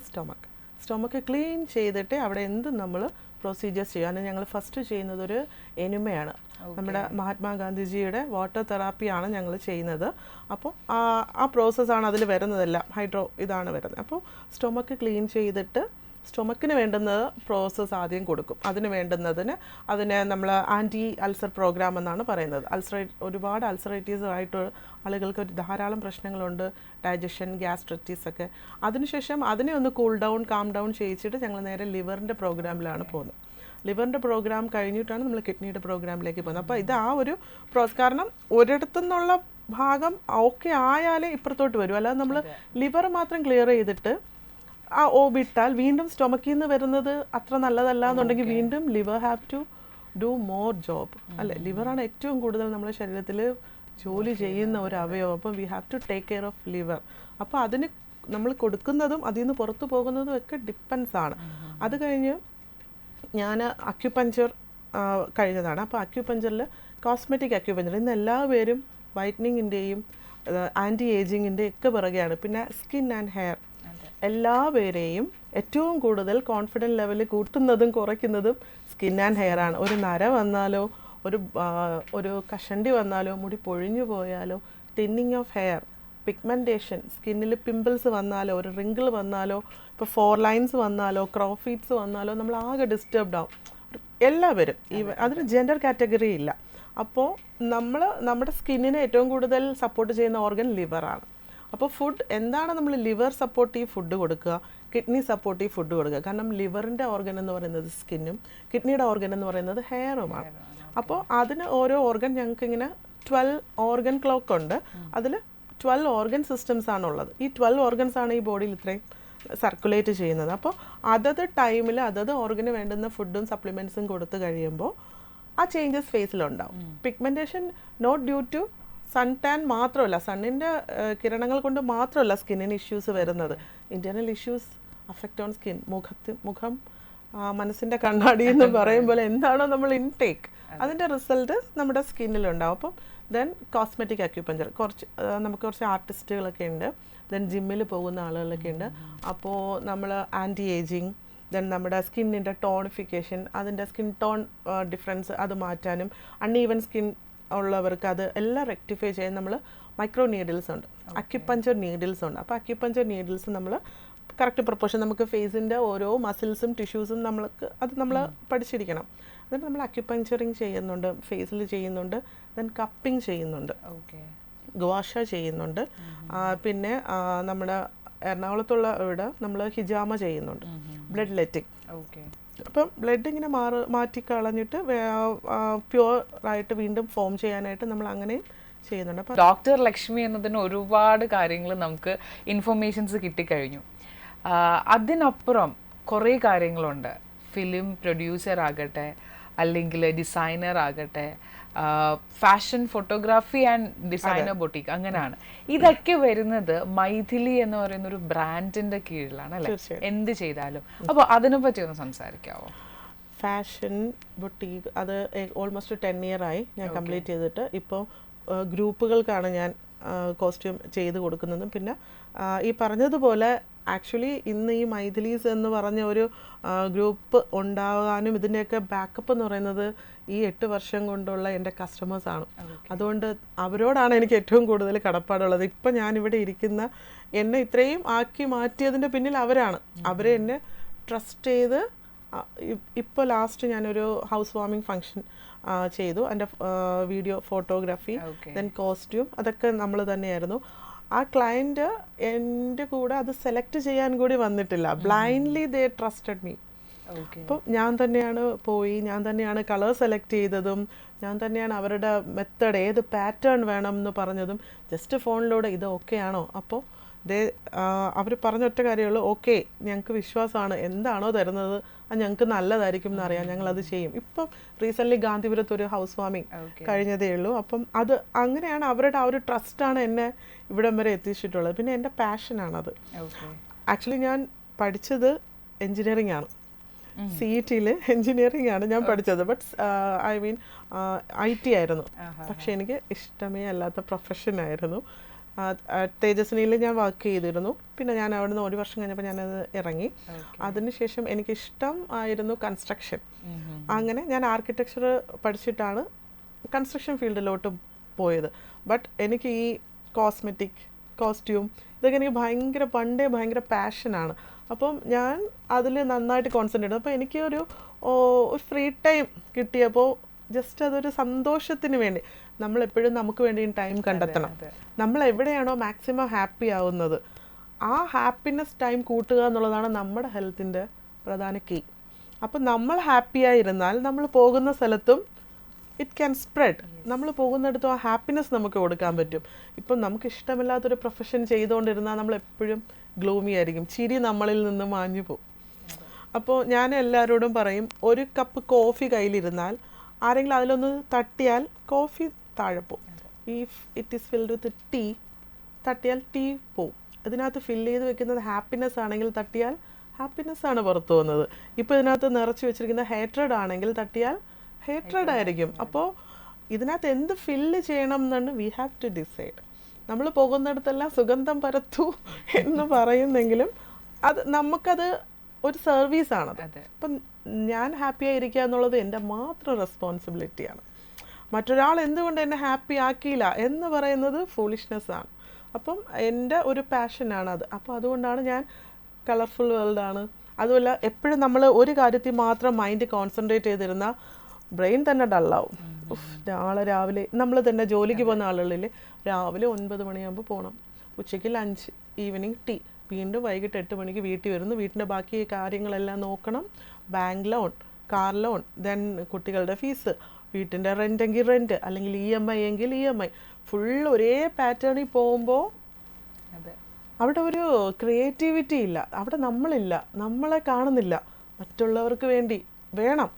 സ്റ്റൊമക്ക് ക്ലീൻ ചെയ്തിട്ട് അവിടെ എന്ത് നമ്മൾ പ്രൊസീജിയേഴ്സ് ചെയ്യും. അതിന് ഞങ്ങൾ ഫസ്റ്റ് ചെയ്യുന്നത് ഒരു എനിമയാണ്. നമ്മുടെ മഹാത്മാഗാന്ധിജിയുടെ വാട്ടർ തെറാപ്പിയാണ് ഞങ്ങൾ ചെയ്യുന്നത്. അപ്പോൾ ആ പ്രോസസ്സാണ് അതിൽ വരുന്നതെല്ലാം, ഹൈഡ്രോ ഇതാണ് വരുന്നത്. അപ്പോൾ സ്റ്റൊമക്ക് ക്ലീൻ ചെയ്തിട്ട് സ്റ്റൊമക്കിന് വേണ്ടുന്ന പ്രോസസ്സ് ആദ്യം കൊടുക്കും. അതിന് നമ്മൾ ആൻറ്റി അൾസർ പ്രോഗ്രാം എന്നാണ് പറയുന്നത്. ഒരുപാട് അൾസറേറ്റീസ് ആയിട്ട് ആളുകൾക്ക് ധാരാളം പ്രശ്നങ്ങളുണ്ട്, ഡൈജഷൻ, ഗ്യാസ്ട്രൈറ്റിസ് ഒക്കെ. അതിനുശേഷം അതിനെ ഒന്ന് കാം ഡൗൺ ചെയ്യിച്ചിട്ട് ഞങ്ങൾ നേരെ ലിവറിൻ്റെ പ്രോഗ്രാമിലാണ് പോകുന്നത്. ലിവറിൻ്റെ പ്രോഗ്രാം കഴിഞ്ഞിട്ടാണ് നമ്മൾ കിഡ്നിയുടെ പ്രോഗ്രാമിലേക്ക് പോകുന്നത്. അപ്പോൾ ഇത് ആ ഒരു പ്രോസസ്. കാരണം ഒരിടത്തുനിന്നുള്ള ഭാഗം ഓക്കെ ആയാലേ ഇപ്പുറത്തോട്ട് വരും. അല്ലാതെ നമ്മൾ ലിവർ മാത്രം ക്ലിയർ ചെയ്തിട്ട് വിട്ടാൽ വീണ്ടും സ്റ്റൊമക്കിൽ നിന്ന് വരുന്നത് അത്ര നല്ലതല്ല എന്നുണ്ടെങ്കിൽ വീണ്ടും liver have to do more job അല്ലേ. ലിവറാണ് ഏറ്റവും കൂടുതൽ നമ്മുടെ ശരീരത്തിൽ ജോലി ചെയ്യുന്ന ഒരു അവയവം. അപ്പം we have to take care of liver. അപ്പോൾ അതിന് നമ്മൾ കൊടുക്കുന്നതും അതിൽ നിന്ന് പുറത്തു പോകുന്നതും ഒക്കെ ഡിപ്പെൻസ് ആണ്. അത് കഴിഞ്ഞ് ഞാൻ അക്യുപഞ്ചർ കഴിഞ്ഞതാണ്. അപ്പോൾ അക്യുപഞ്ചറിൽ കോസ്മെറ്റിക് അക്യുപഞ്ചർ ഇന്ന് എല്ലാവരും വൈറ്റനിങ്ങിൻ്റെയും ആൻറ്റി ഏജിങ്ങിൻ്റെ ഒക്കെ പിറകെയാണ്. പിന്നെ സ്കിൻ ആൻഡ് ഹെയർ എല്ലാവരെയും ഏറ്റവും കൂടുതൽ കോൺഫിഡൻറ്റ് ലെവൽ കൂട്ടുന്നതും കുറയ്ക്കുന്നതും സ്കിൻ ആൻഡ് ഹെയർ ആണ്. ഒരു നര വന്നാലോ ഒരു കഷണ്ടി വന്നാലോ മുടി പൊഴിഞ്ഞു പോയാലോ തിന്നിങ് ഓഫ് ഹെയർ, പിഗ്മെൻറ്റേഷൻ, സ്കിന്നിൽ പിമ്പിൾസ് വന്നാലോ ഒരു റിങ്കിൾ വന്നാലോ ഇപ്പോൾ 4 ലൈൻസ് വന്നാലോ ക്രോഫീറ്റ്സ് വന്നാലോ നമ്മൾ ആകെ ഡിസ്റ്റർബ്ഡ് ആവും എല്ലാവരും. അതിന് ജെൻഡർ കാറ്റഗറി ഇല്ല. അപ്പോൾ നമ്മുടെ സ്കിന്നിനെ ഏറ്റവും കൂടുതൽ സപ്പോർട്ട് ചെയ്യുന്ന ഓർഗൻ ലിവറാണ്. അപ്പോൾ ഫുഡ് എന്താണ്, നമ്മൾ ലിവർ സപ്പോർട്ടീവ് ഫുഡ് കൊടുക്കുക, കിഡ്നി സപ്പോർട്ടീവ് ഫുഡ് കൊടുക്കുക. കാരണം ലിവറിൻ്റെ ഓർഗൻ എന്ന് പറയുന്നത് സ്കിന്നും കിഡ്നിയുടെ ഓർഗൻ എന്ന് പറയുന്നത് ഹെയറുമാണ്. അപ്പോൾ അതിന് ഓരോ ഓർഗൻ ഞങ്ങൾക്ക് ഇങ്ങനെ 12 ഓർഗൻ ക്ലോക്ക് ഉണ്ട്. അതിൽ 12 ഓർഗൻ സിസ്റ്റംസ് ആണുള്ളത്. ഈ 12 ഓർഗൻസ് ആണ് ഈ ബോഡിയിൽ ഇത്രയും സർക്കുലേറ്റ് ചെയ്യുന്നത്. അപ്പോൾ അതത് ടൈമിൽ അതത് ഓർഗന് വേണ്ടുന്ന ഫുഡും സപ്ലിമെൻറ്റ്സും കൊടുത്തു കഴിയുമ്പോൾ ആ ചേഞ്ചസ് ഫേസിലുണ്ടാവും. Pigmentation not due to sun tan മാത്രമല്ല, സണ്ണിൻ്റെ കിരണങ്ങൾ കൊണ്ട് മാത്രമല്ല സ്കിന്നിന് ഇഷ്യൂസ് വരുന്നത്. Internal issues affect on skin. മുഖം മനസ്സിൻ്റെ കണ്ണാടി എന്ന് പറയുമ്പോൾ എന്താണോ നമ്മൾ ഇൻടേക്ക്, അതിൻ്റെ റിസൾട്ട് നമ്മുടെ സ്കിന്നിലുണ്ടാവും. അപ്പം ദെൻ കോസ്മെറ്റിക് അക്യുപഞ്ചർ നമുക്ക് കുറച്ച് ആർട്ടിസ്റ്റുകളൊക്കെ ഉണ്ട്. ദെൻ ജിമ്മിൽ പോകുന്ന ആളുകളൊക്കെ ഉണ്ട്. അപ്പോൾ നമ്മൾ ആൻറ്റി ഏജിങ്, ദെൻ നമ്മുടെ സ്കിന്നിൻ്റെ ടോണിഫിക്കേഷൻ, അതിൻ്റെ സ്കിൻ ടോൺ ഡിഫറൻസ് അത് മാറ്റാനും, അൺഈവൻ സ്കിൻ ഉള്ളവർക്ക് അത് എല്ലാം റെക്ടിഫൈ ചെയ്യാൻ നമ്മൾ മൈക്രോ നീഡിൽസ് ഉണ്ട്, അക്യുപഞ്ചർ നീഡിൽസ് ഉണ്ട്. അപ്പോൾ അക്യുപഞ്ചർ നീഡിൽസ് നമ്മൾ കറക്റ്റ് പ്രൊപ്പോർഷൻ നമുക്ക് ഫേസിൻ്റെ ഓരോ മസിൽസും ടിഷ്യൂസും നമ്മൾ പഠിച്ചിരിക്കണം. എന്നിട്ട് നമ്മൾ അക്യുപഞ്ചറിങ് ചെയ്യുന്നുണ്ട്, ഫേസിൽ ചെയ്യുന്നുണ്ട്, ദെൻ കപ്പിംഗ് ചെയ്യുന്നുണ്ട്, ഗുവാഷ ചെയ്യുന്നുണ്ട്. പിന്നെ നമ്മുടെ എറണാകുളത്തുള്ള ഇവിടെ നമ്മൾ ഹിജാമ ചെയ്യുന്നുണ്ട്, ബ്ലഡ് ലെറ്റിംഗ്. അപ്പം ബ്ലഡ് ഇങ്ങനെ മാറ്റി കളഞ്ഞിട്ട് പ്യുവറായിട്ട് വീണ്ടും ഫോം ചെയ്യാനായിട്ട് നമ്മൾ അങ്ങനെ ചെയ്യുന്നുണ്ട്. അപ്പം ഡോക്ടർ ലക്ഷ്മി എന്നതിന് ഒരുപാട് കാര്യങ്ങൾ നമുക്ക് ഇൻഫർമേഷൻസ് കിട്ടിക്കഴിഞ്ഞു. അതിനപ്പുറം കുറേ കാര്യങ്ങളുണ്ട്. ഫിലിം പ്രൊഡ്യൂസർ ആകട്ടെ, അല്ലെങ്കിൽ ഡിസൈനർ ആകട്ടെ, fashion photography and designer boutique, അങ്ങനെയാണ്. ഇതൊക്കെ വരുന്നത് മൈഥിലി എന്ന് പറയുന്ന ഒരു ബ്രാൻഡിന്റെ കീഴിലാണ് അല്ലേ, എന്ത് ചെയ്താലും. അപ്പോൾ അതിനെ പറ്റി ഒന്ന് സംസാരിക്കാവോ? ഫാഷൻ ബൊട്ടീക്ക് അത് ഓൾമോസ്റ്റ് 10 year ആയി ഞാൻ കംപ്ലീറ്റ് ചെയ്തിട്ട്. ഇപ്പോൾ ഗ്രൂപ്പുകൾക്കാണ് ഞാൻ കോസ്റ്റ്യൂം ചെയ്ത് കൊടുക്കുന്നതും. പിന്നെ ഈ പറഞ്ഞതുപോലെ ആക്ച്വലി ഇന്ന് ഈ മൈഥിലീസ് എന്ന് പറഞ്ഞ ഒരു ഗ്രൂപ്പ് ഉണ്ടാകാനും ഇതിൻ്റെയൊക്കെ ബാക്കപ്പ് എന്ന് പറയുന്നത് ഈ 8 വർഷം കൊണ്ടുള്ള എൻ്റെ കസ്റ്റമേഴ്സാണ്. അതുകൊണ്ട് അവരോടാണ് എനിക്ക് ഏറ്റവും കൂടുതൽ കടപ്പാടുള്ളത്. ഇപ്പം ഞാനിവിടെ ഇരിക്കുന്ന എന്നെ ഇത്രയും ആക്കി മാറ്റിയതിൻ്റെ പിന്നിൽ അവരാണ്. അവരെ എന്നെ ട്രസ്റ്റ് ചെയ്ത് ഇപ്പോൾ ലാസ്റ്റ് ഞാനൊരു ഹൗസ് വാമിങ് ഫങ്ഷൻ ചെയ്തു. എൻ്റെ വീഡിയോ ഫോട്ടോഗ്രാഫി, ദെൻ കോസ്റ്റ്യൂം, അതൊക്കെ നമ്മൾ തന്നെയായിരുന്നു. ആ ക്ലയൻറ്റ് എൻ്റെ കൂടെ അത് സെലക്ട് ചെയ്യാൻ കൂടി വന്നിട്ടില്ല. ബ്ലൈൻഡ്ലി ദേ ട്രസ്റ്റഡ് മീ. അപ്പം ഞാൻ തന്നെയാണ് പോയി, ഞാൻ തന്നെയാണ് കളർ സെലക്ട് ചെയ്തതും, ഞാൻ തന്നെയാണ് അവരുടെ മെത്തേഡ് ഏത് പാറ്റേൺ വേണം എന്ന് പറഞ്ഞതും. ജസ്റ്റ് ഫോണിലൂടെ ഇത് ഓക്കെ ആണോ, അപ്പോൾ അവർ പറഞ്ഞ ഒറ്റ കാര്യമുള്ളൂ, ഓക്കെ ഞങ്ങൾക്ക് വിശ്വാസമാണ്, എന്താണോ തരുന്നത് അത് ഞങ്ങൾക്ക് നല്ലതായിരിക്കും എന്നറിയാം, ഞങ്ങളത് ചെയ്യും. ഇപ്പം റീസെൻ്റ്ലി ഗാന്ധിപുരത്ത് ഒരു ഹൗസ് വാമിങ് കഴിഞ്ഞതേ ഉള്ളൂ. അപ്പം അത് അങ്ങനെയാണ് അവരുടെ ആ ഒരു ട്രസ്റ്റാണ് എന്നെ ഇവിടം വരെ എത്തിച്ചിട്ടുള്ളത്. പിന്നെ എൻ്റെ പാഷനാണത്. ആക്ച്വലി ഞാൻ പഠിച്ചത് എൻജിനീയറിംഗ് ആണ്. CET-യിൽ എൻജിനീയറിംഗ് ആണ് ഞാൻ പഠിച്ചത്. ബട്ട് IT ആയിരുന്നു. പക്ഷെ എനിക്ക് ഇഷ്ടമേ അല്ലാത്ത പ്രൊഫഷനായിരുന്നു. തേജസ്വിനിയിൽ ഞാൻ വർക്ക് ചെയ്തിരുന്നു. പിന്നെ ഞാൻ അവിടുന്ന് 1 വർഷം കഴിഞ്ഞപ്പോൾ ഞാനത് ഇറങ്ങി. അതിനുശേഷം എനിക്കിഷ്ടം ആയിരുന്നു കൺസ്ട്രക്ഷൻ. അങ്ങനെ ഞാൻ ആർക്കിടെക്ചർ പഠിച്ചിട്ടാണ് കൺസ്ട്രക്ഷൻ ഫീൽഡിലോട്ട് പോയത്. ബട്ട് എനിക്ക് ഈ കോസ്മെറ്റിക്, കോസ്റ്റ്യൂം ഇതൊക്കെ എനിക്ക് ഭയങ്കര പാഷനാണ്. അപ്പം ഞാൻ അതിൽ നന്നായിട്ട് കോൺസെൻട്രേറ്റ് ചെയ്തു. അപ്പോൾ എനിക്ക് ഒരു ഫ്രീ ടൈം കിട്ടിയപ്പോൾ ജസ്റ്റ് അതൊരു സന്തോഷത്തിന് വേണ്ടി നമ്മളെപ്പോഴും നമുക്ക് വേണ്ടി ടൈം കണ്ടെത്തണം. നമ്മൾ എവിടെയാണോ മാക്സിമം ഹാപ്പി ആവുന്നത് ആ ഹാപ്പിനെസ് ടൈം കൂട്ടുക എന്നുള്ളതാണ് നമ്മുടെ ഹെൽത്തിൻ്റെ പ്രധാന കീ. അപ്പം നമ്മൾ ഹാപ്പിയായിരുന്നാൽ നമ്മൾ പോകുന്ന സ്ഥലത്തും ഇറ്റ് ക്യാൻ സ്പ്രെഡ്. നമ്മൾ പോകുന്നിടത്തും ആ ഹാപ്പിനെസ് നമുക്ക് കൊടുക്കാൻ പറ്റും. ഇപ്പം നമുക്ക് ഇഷ്ടമില്ലാത്തൊരു പ്രൊഫഷൻ ചെയ്തുകൊണ്ടിരുന്നാൽ നമ്മൾ എപ്പോഴും ഗ്ലൂമി ആയിരിക്കും, ചിരി നമ്മളിൽ നിന്ന് മാഞ്ഞു പോകും. അപ്പോൾ ഞാൻ എല്ലാവരോടും പറയും, ഒരു കപ്പ് കോഫി കയ്യിലിരുന്നാൽ ആരെങ്കിലും അതിലൊന്ന് തട്ടിയാൽ കോഫി താഴെ പോവും. If it is filled with tea, തട്ടിയാൽ ടീ പോവും. ഇതിനകത്ത് ഫില്ല് ചെയ്ത് വെക്കുന്നത് ഹാപ്പിനെസ് ആണെങ്കിൽ തട്ടിയാൽ ഹാപ്പിനെസ് ആണ് പുറത്തു പോകുന്നത്. ഇപ്പോൾ ഇതിനകത്ത് നിറച്ച് വെച്ചിരിക്കുന്ന ഹേറ്റ്രഡ് ആണെങ്കിൽ തട്ടിയാൽ ഹേറ്റ്രഡ് ആയിരിക്കും. അപ്പോൾ ഇതിനകത്ത് എന്ത് ഫില്ല് ചെയ്യണം എന്നാണ് വി ഹാവ് ടു ഡിസൈഡ്. നമ്മൾ പോകുന്നിടത്തെല്ലാം സുഗന്ധം പരത്തു എന്ന് പറയുന്നെങ്കിലും അത് നമുക്കത് ഒരു സർവീസാണത്. അതെ. അപ്പം ഞാൻ ഹാപ്പി ആയിരിക്കുക എന്നുള്ളത് എൻ്റെ മാത്രം റെസ്പോൺസിബിലിറ്റിയാണ്. മറ്റൊരാൾ എന്തുകൊണ്ട് എന്നെ ഹാപ്പി ആക്കിയില്ല എന്ന് പറയുന്നത് ഫൂളിഷ്നെസ്സാണ്. അപ്പം എൻ്റെ ഒരു പാഷനാണ് അത്. അപ്പോൾ അതുകൊണ്ടാണ് ഞാൻ കളർഫുൾ വേൾഡാണ്. അതുമല്ല എപ്പോഴും നമ്മൾ ഒരു കാര്യത്തിൽ മാത്രം മൈൻഡ് കോൺസെൻട്രേറ്റ് ചെയ്തിരുന്ന ബ്രെയിൻ തന്നെ ഡള്ളാവും. നാളെ രാവിലെ നമ്മൾ തന്നെ ജോലിക്ക് പോകുന്ന ആളുകളിൽ രാവിലെ 9 മണിയാകുമ്പോൾ പോകണം, ഉച്ചയ്ക്ക് ലഞ്ച്, ഈവനിങ് ടീ, വീണ്ടും വൈകിട്ട് 8 മണിക്ക് വീട്ടിൽ വരുന്നു, വീട്ടിൻ്റെ ബാക്കി കാര്യങ്ങളെല്ലാം നോക്കണം, bank loan, car loan, then കുട്ടികളുടെ ഫീസ്, വീട്ടിൻ്റെ റെൻ്റെങ്കിൽ റെൻറ്റ്, അല്ലെങ്കിൽ EMI എങ്കിൽ EMI, ഫുൾ ഒരേ പാറ്റേണിൽ പോകുമ്പോൾ അവിടെ ഒരു ക്രിയേറ്റിവിറ്റി ഇല്ല, അവിടെ നമ്മളില്ല, നമ്മളെ കാണുന്നില്ല. മറ്റുള്ളവർക്ക് വേണ്ടി വേണം,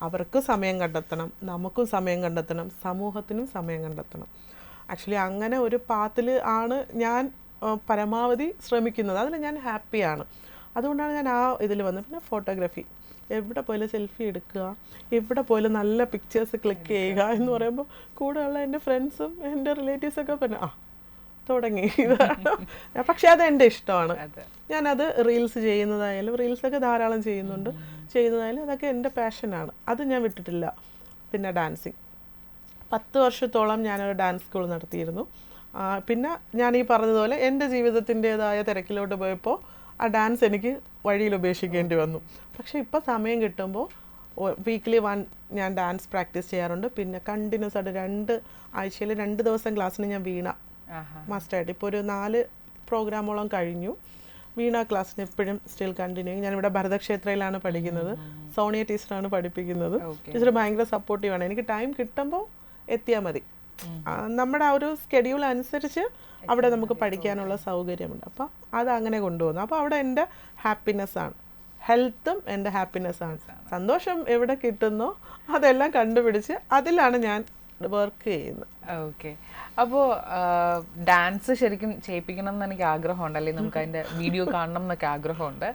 അവർക്ക് സമയം കണ്ടെത്തണം, നമുക്കും സമയം കണ്ടെത്തണം, സമൂഹത്തിനും സമയം കണ്ടെത്തണം. ആക്ച്വലി അങ്ങനെ ഒരു പാത്തിൽ ആണ് ഞാൻ പരമാവധി ശ്രമിക്കുന്നത്. അതിൽ ഞാൻ ഹാപ്പിയാണ്. അതുകൊണ്ടാണ് ഞാൻ ആ ഇതിൽ വന്നത്. പിന്നെ ഫോട്ടോഗ്രാഫി, എവിടെ പോയാലും സെൽഫി എടുക്കുക, എവിടെ പോയാലും നല്ല പിക്ചേഴ്സ് ക്ലിക്ക് ചെയ്യുക എന്ന് പറയുമ്പോൾ കൂടെയുള്ള എൻ്റെ ഫ്രണ്ട്സും എൻ്റെ റിലേറ്റീവ്സൊക്കെ പറഞ്ഞു തുടങ്ങി. പക്ഷെ അത് എൻ്റെ ഇഷ്ടമാണ്. ഞാനത് റീൽസ് ചെയ്യുന്നതായാലും, റീൽസൊക്കെ ധാരാളം ചെയ്യുന്നതായാലും അതൊക്കെ എൻ്റെ പാഷനാണ്. അത് ഞാൻ വിട്ടിട്ടില്ല. പിന്നെ ഡാൻസിങ് 10 വർഷത്തോളം ഞാനൊരു ഡാൻസ് സ്കൂൾ നടത്തിയിരുന്നു. പിന്നെ ഞാൻ ഈ പറഞ്ഞതുപോലെ എൻ്റെ ജീവിതത്തിൻ്റെതായ തിരക്കിലോട്ട് പോയപ്പോൾ ആ ഡാൻസ് എനിക്ക് വഴിയിൽ ഉപേക്ഷിക്കേണ്ടി വന്നു. പക്ഷേ ഇപ്പോൾ സമയം കിട്ടുമ്പോൾ വീക്ക്ലി 1 ഞാൻ ഡാൻസ് പ്രാക്ടീസ് ചെയ്യാറുണ്ട്. പിന്നെ കണ്ടിന്യൂസ് ആയിട്ട് 2 ആഴ്ചയിൽ 2 ദിവസം ക്ലാസ്സിന് ഞാൻ വീണ മസ്റ്റായിട്ട്. ഇപ്പോൾ ഒരു 4 പ്രോഗ്രാമോളം കഴിഞ്ഞു. വീണ ക്ലാസ്സിന് എപ്പോഴും സ്റ്റിൽ കണ്ടിന്യൂ. ഞാനിവിടെ ഭരതക്ഷേത്രയിലാണ് പഠിക്കുന്നത്. സോണിയ ടീച്ചറാണ് പഠിപ്പിക്കുന്നത്. ടീച്ചർ ഭയങ്കര സപ്പോർട്ടീവാണ്. എനിക്ക് ടൈം കിട്ടുമ്പോൾ എത്തിയാൽ മതി. നമ്മുടെ ആ ഒരു സ്കെഡ്യൂൾ അനുസരിച്ച് അവിടെ നമുക്ക് പഠിക്കാനുള്ള സൗകര്യമുണ്ട്. അപ്പോൾ അത് അങ്ങനെ കൊണ്ടുപോകുന്നു. അപ്പോൾ അവിടെ എൻ്റെ ഹാപ്പിനെസ്സാണ്, ഹെൽത്തും എൻ്റെ ഹാപ്പിനെസ്സാണ്. സന്തോഷം എവിടെ കിട്ടുന്നോ അതെല്ലാം കണ്ടുപിടിച്ച് അതിലാണ് ഞാൻ വർക്ക് ചെയ്യുന്നത്. ഓക്കെ. അപ്പോൾ ഡാൻസ് ശരിക്കും ചെയ്യിപ്പിക്കണം എന്ന് എനിക്ക് ആഗ്രഹമുണ്ട്, അല്ലെങ്കിൽ നമുക്ക് അതിൻ്റെ വീഡിയോ കാണണം എന്നൊക്കെ ആഗ്രഹമുണ്ട്.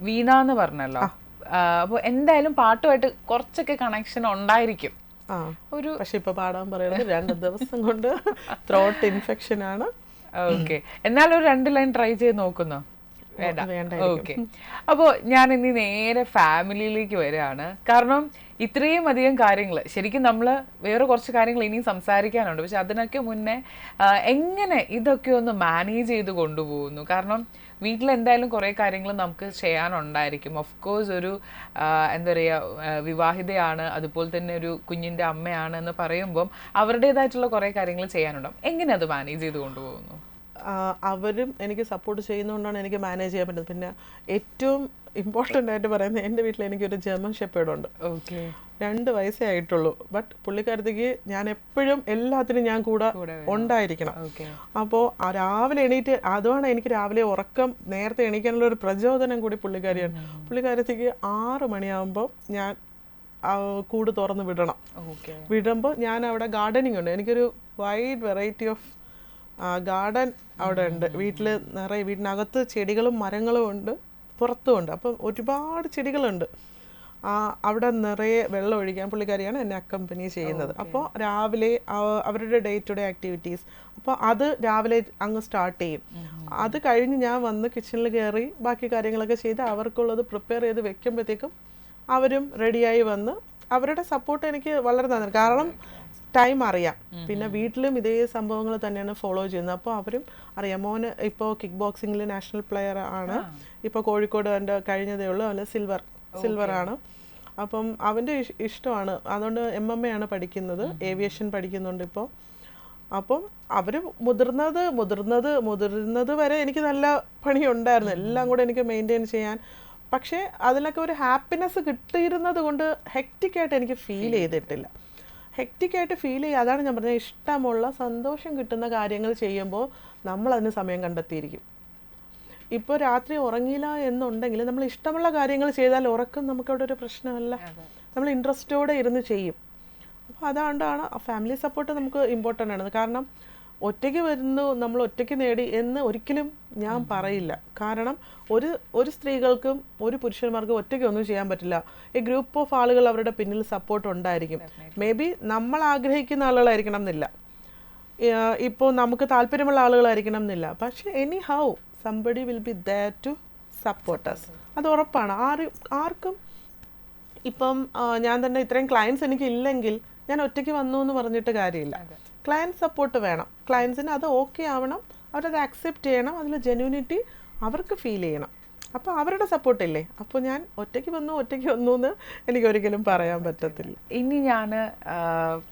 വീണ എന്ന് പറഞ്ഞല്ലോ, അപ്പോൾ എന്തായാലും പാട്ടുമായിട്ട് കുറച്ചൊക്കെ കണക്ഷൻ ഉണ്ടായിരിക്കും. പക്ഷെ ഇപ്പൊ പാടാൻ പറയുന്നത് 2 ദിവസം കൊണ്ട് ത്രോട്ട് ഇൻഫെക്ഷൻ ആണ്. ഓക്കെ, എന്നാലും ഒരു 2 ലൈൻ ട്രൈ ചെയ്ത് നോക്കുന്നോ? വേണ്ട. ഓക്കെ, അപ്പോൾ ഞാൻ ഇനി നേരെ ഫാമിലിയിലേക്ക് വരികയാണ്. കാരണം ഇത്രയും അധികം കാര്യങ്ങൾ, ശരിക്കും നമ്മൾ വേറെ കുറച്ച് കാര്യങ്ങൾ ഇനിയും സംസാരിക്കാനുണ്ട്. പക്ഷെ അതിനൊക്കെ മുന്നേ എങ്ങനെ ഇതൊക്കെ ഒന്ന് മാനേജ് ചെയ്ത് കൊണ്ടുപോകുന്നു? കാരണം വീട്ടിൽ എന്തായാലും കുറേ കാര്യങ്ങൾ നമുക്ക് ചെയ്യാനുണ്ടായിരിക്കും. ഓഫ് കോഴ്സ് ഒരു എന്താ പറയുക, വിവാഹിതയാണ്, അതുപോലെ തന്നെ ഒരു കുഞ്ഞിൻ്റെ അമ്മയാണ് എന്ന് പറയുമ്പം അവരുടേതായിട്ടുള്ള കുറേ കാര്യങ്ങൾ ചെയ്യാനുണ്ടാവും. എങ്ങനെ അത് മാനേജ് ചെയ്ത് കൊണ്ടുപോകുന്നു? അവരും എനിക്ക് സപ്പോർട്ട് ചെയ്യുന്നതുകൊണ്ടാണ് എനിക്ക് മാനേജ് ചെയ്യാൻ പറ്റുന്നത്. പിന്നെ ഏറ്റവും ഇമ്പോർട്ടൻ്റ് ആയിട്ട് പറയുന്നത്, എൻ്റെ വീട്ടിൽ എനിക്കൊരു ജർമ്മൻ ഷെപ്പേർഡ് ഉണ്ട്. 2 വയസ്സേ ആയിട്ടുള്ളൂ. ബട്ട് പുള്ളിക്കാരത്തേക്ക് ഞാൻ എപ്പോഴും എല്ലാത്തിനും ഞാൻ കൂടെ ഉണ്ടായിരിക്കണം. അപ്പോൾ രാവിലെ എണീറ്റ്, അതുമാണ് എനിക്ക് രാവിലെ ഉറക്കം നേരത്തെ എണീക്കാനുള്ള ഒരു പ്രചോദനം കൂടി പുള്ളിക്കാരിയാണ്. പുള്ളിക്കാരത്തേക്ക് 6 മണിയാകുമ്പോൾ ഞാൻ കൂട് തുറന്ന് വിടണം. വിടുമ്പോൾ ഞാൻ അവിടെ ഗാർഡനിങ് ഉണ്ട്. എനിക്കൊരു വൈഡ് വെറൈറ്റി ഓഫ് ഗാർഡൻ അവിടെ ഉണ്ട്. വീട്ടിൽ നിറയെ, വീടിനകത്ത് ചെടികളും മരങ്ങളും ഉണ്ട്, പുറത്തുമുണ്ട്. അപ്പം ഒരുപാട് ചെടികളുണ്ട്. അവിടെ നിറയെ വെള്ളം ഒഴിക്കാൻ പുള്ളിക്കാരിയാണ് എന്നെ അക്കമ്പനി ചെയ്യുന്നത്. അപ്പോൾ രാവിലെ അവരുടെ ഡേ ടു ഡേ ആക്ടിവിറ്റീസ്, അപ്പോൾ അത് രാവിലെ അങ്ങ് സ്റ്റാർട്ട് ചെയ്യും. അത് കഴിഞ്ഞ് ഞാൻ വന്ന് കിച്ചണിൽ കയറി ബാക്കി കാര്യങ്ങളൊക്കെ ചെയ്ത് അവർക്കുള്ളത് പ്രിപ്പയർ ചെയ്ത് വെക്കുമ്പോഴത്തേക്കും അവരും റെഡിയായി വന്ന്, അവരുടെ സപ്പോർട്ട് എനിക്ക് വളരെ നന്ദി. കാരണം ടൈം അറിയാം. പിന്നെ വീട്ടിലും ഇതേ സംഭവങ്ങൾ തന്നെയാണ് ഫോളോ ചെയ്യുന്നത്. അപ്പോൾ അവരും അറിയാം. മോന് ഇപ്പോൾ കിക്ക് ബോക്സിങ്ങിൽ നാഷണൽ പ്ലെയർ ആണ്. ഇപ്പോൾ കോഴിക്കോട് എൻ്റെ കഴിഞ്ഞതേ ഉള്ളൂ. അവന് സിൽവറാണ്. അപ്പം അവൻ്റെ ഇഷ്ടമാണ്. അതുകൊണ്ട് MMA ആണ് പഠിക്കുന്നത്, ഏവിയേഷൻ പഠിക്കുന്നുണ്ട് ഇപ്പോൾ. അപ്പം അവർ മുതിർന്നത് വരെ എനിക്ക് നല്ല പണിയുണ്ടായിരുന്നു, എല്ലാം കൂടെ എനിക്ക് മെയിൻറ്റെയിൻ ചെയ്യാൻ. പക്ഷേ അതിലൊക്കെ ഒരു ഹാപ്പിനെസ് കിട്ടിയിരുന്നത് കൊണ്ട് ഹെക്റ്റിക്കായിട്ട് എനിക്ക് ഫീൽ ചെയ്തിട്ടില്ല. ഹെക്റ്റിക്കായിട്ട് ഫീൽ ചെയ്യുക, അതാണ് ഞാൻ പറഞ്ഞത്. ഇഷ്ടമുള്ള സന്തോഷം കിട്ടുന്ന കാര്യങ്ങൾ ചെയ്യുമ്പോൾ നമ്മളതിന് സമയം കണ്ടെത്തിയിരിക്കും. ഇപ്പോൾ രാത്രി ഉറങ്ങിയില്ല എന്നുണ്ടെങ്കിൽ നമ്മൾ ഇഷ്ടമുള്ള കാര്യങ്ങൾ ചെയ്താൽ ഉറക്കം നമുക്കവിടെ ഒരു പ്രശ്നമല്ല. നമ്മൾ ഇൻട്രസ്റ്റോടെ ഇരുന്ന് ചെയ്യും. അപ്പോൾ അതുകൊണ്ടാണ് ഫാമിലി സപ്പോർട്ട് നമുക്ക് ഇമ്പോർട്ടൻ്റ് ആണ്. കാരണം ഒറ്റയ്ക്ക് വരുന്നു, നമ്മൾ ഒറ്റയ്ക്ക് നേടി എന്ന് ഒരിക്കലും ഞാൻ പറയില്ല. കാരണം ഒരു സ്ത്രീകൾക്കും ഒരു പുരുഷന്മാർക്കും ഒറ്റയ്ക്ക് ഒന്നും ചെയ്യാൻ പറ്റില്ല. ഈ ഗ്രൂപ്പ് ഓഫ് ആളുകൾ അവരുടെ പിന്നിൽ സപ്പോർട്ട് ഉണ്ടായിരിക്കും. മേ ബി നമ്മൾ ആഗ്രഹിക്കുന്ന ആളുകളായിരിക്കണം എന്നില്ല, ഇപ്പോൾ നമുക്ക് താല്പര്യമുള്ള ആളുകളായിരിക്കണം എന്നില്ല. പക്ഷെ anyhow somebody will be there to supports. അത് ഉറപ്പാണ്. ആർക്കും ഇപ്പം ഞാൻ തന്നെ ഇത്രയും ക്ലയൻസ് എനിക്ക് ഇല്ലെങ്കിൽ ഞാൻ ഒറ്റയ്ക്ക് വന്നു എന്ന് പറഞ്ഞിട്ട് കാര്യമില്ല. ക്ലയൻറ്റ് സപ്പോർട്ട് വേണം. ക്ലയൻസിന് അത് ഓക്കെ ആവണം, അവരത് അക്സെപ്റ്റ് ചെയ്യണം, അതിൽ ജെന്യൂനിറ്റി അവർക്ക് ഫീൽ ചെയ്യണം. അപ്പോൾ അവരുടെ സപ്പോർട്ടില്ലേ. അപ്പോൾ ഞാൻ ഒറ്റയ്ക്ക് വന്നു എന്ന് എനിക്ക് ഒരിക്കലും പറയാൻ പറ്റത്തില്ല. ഇനി ഞാൻ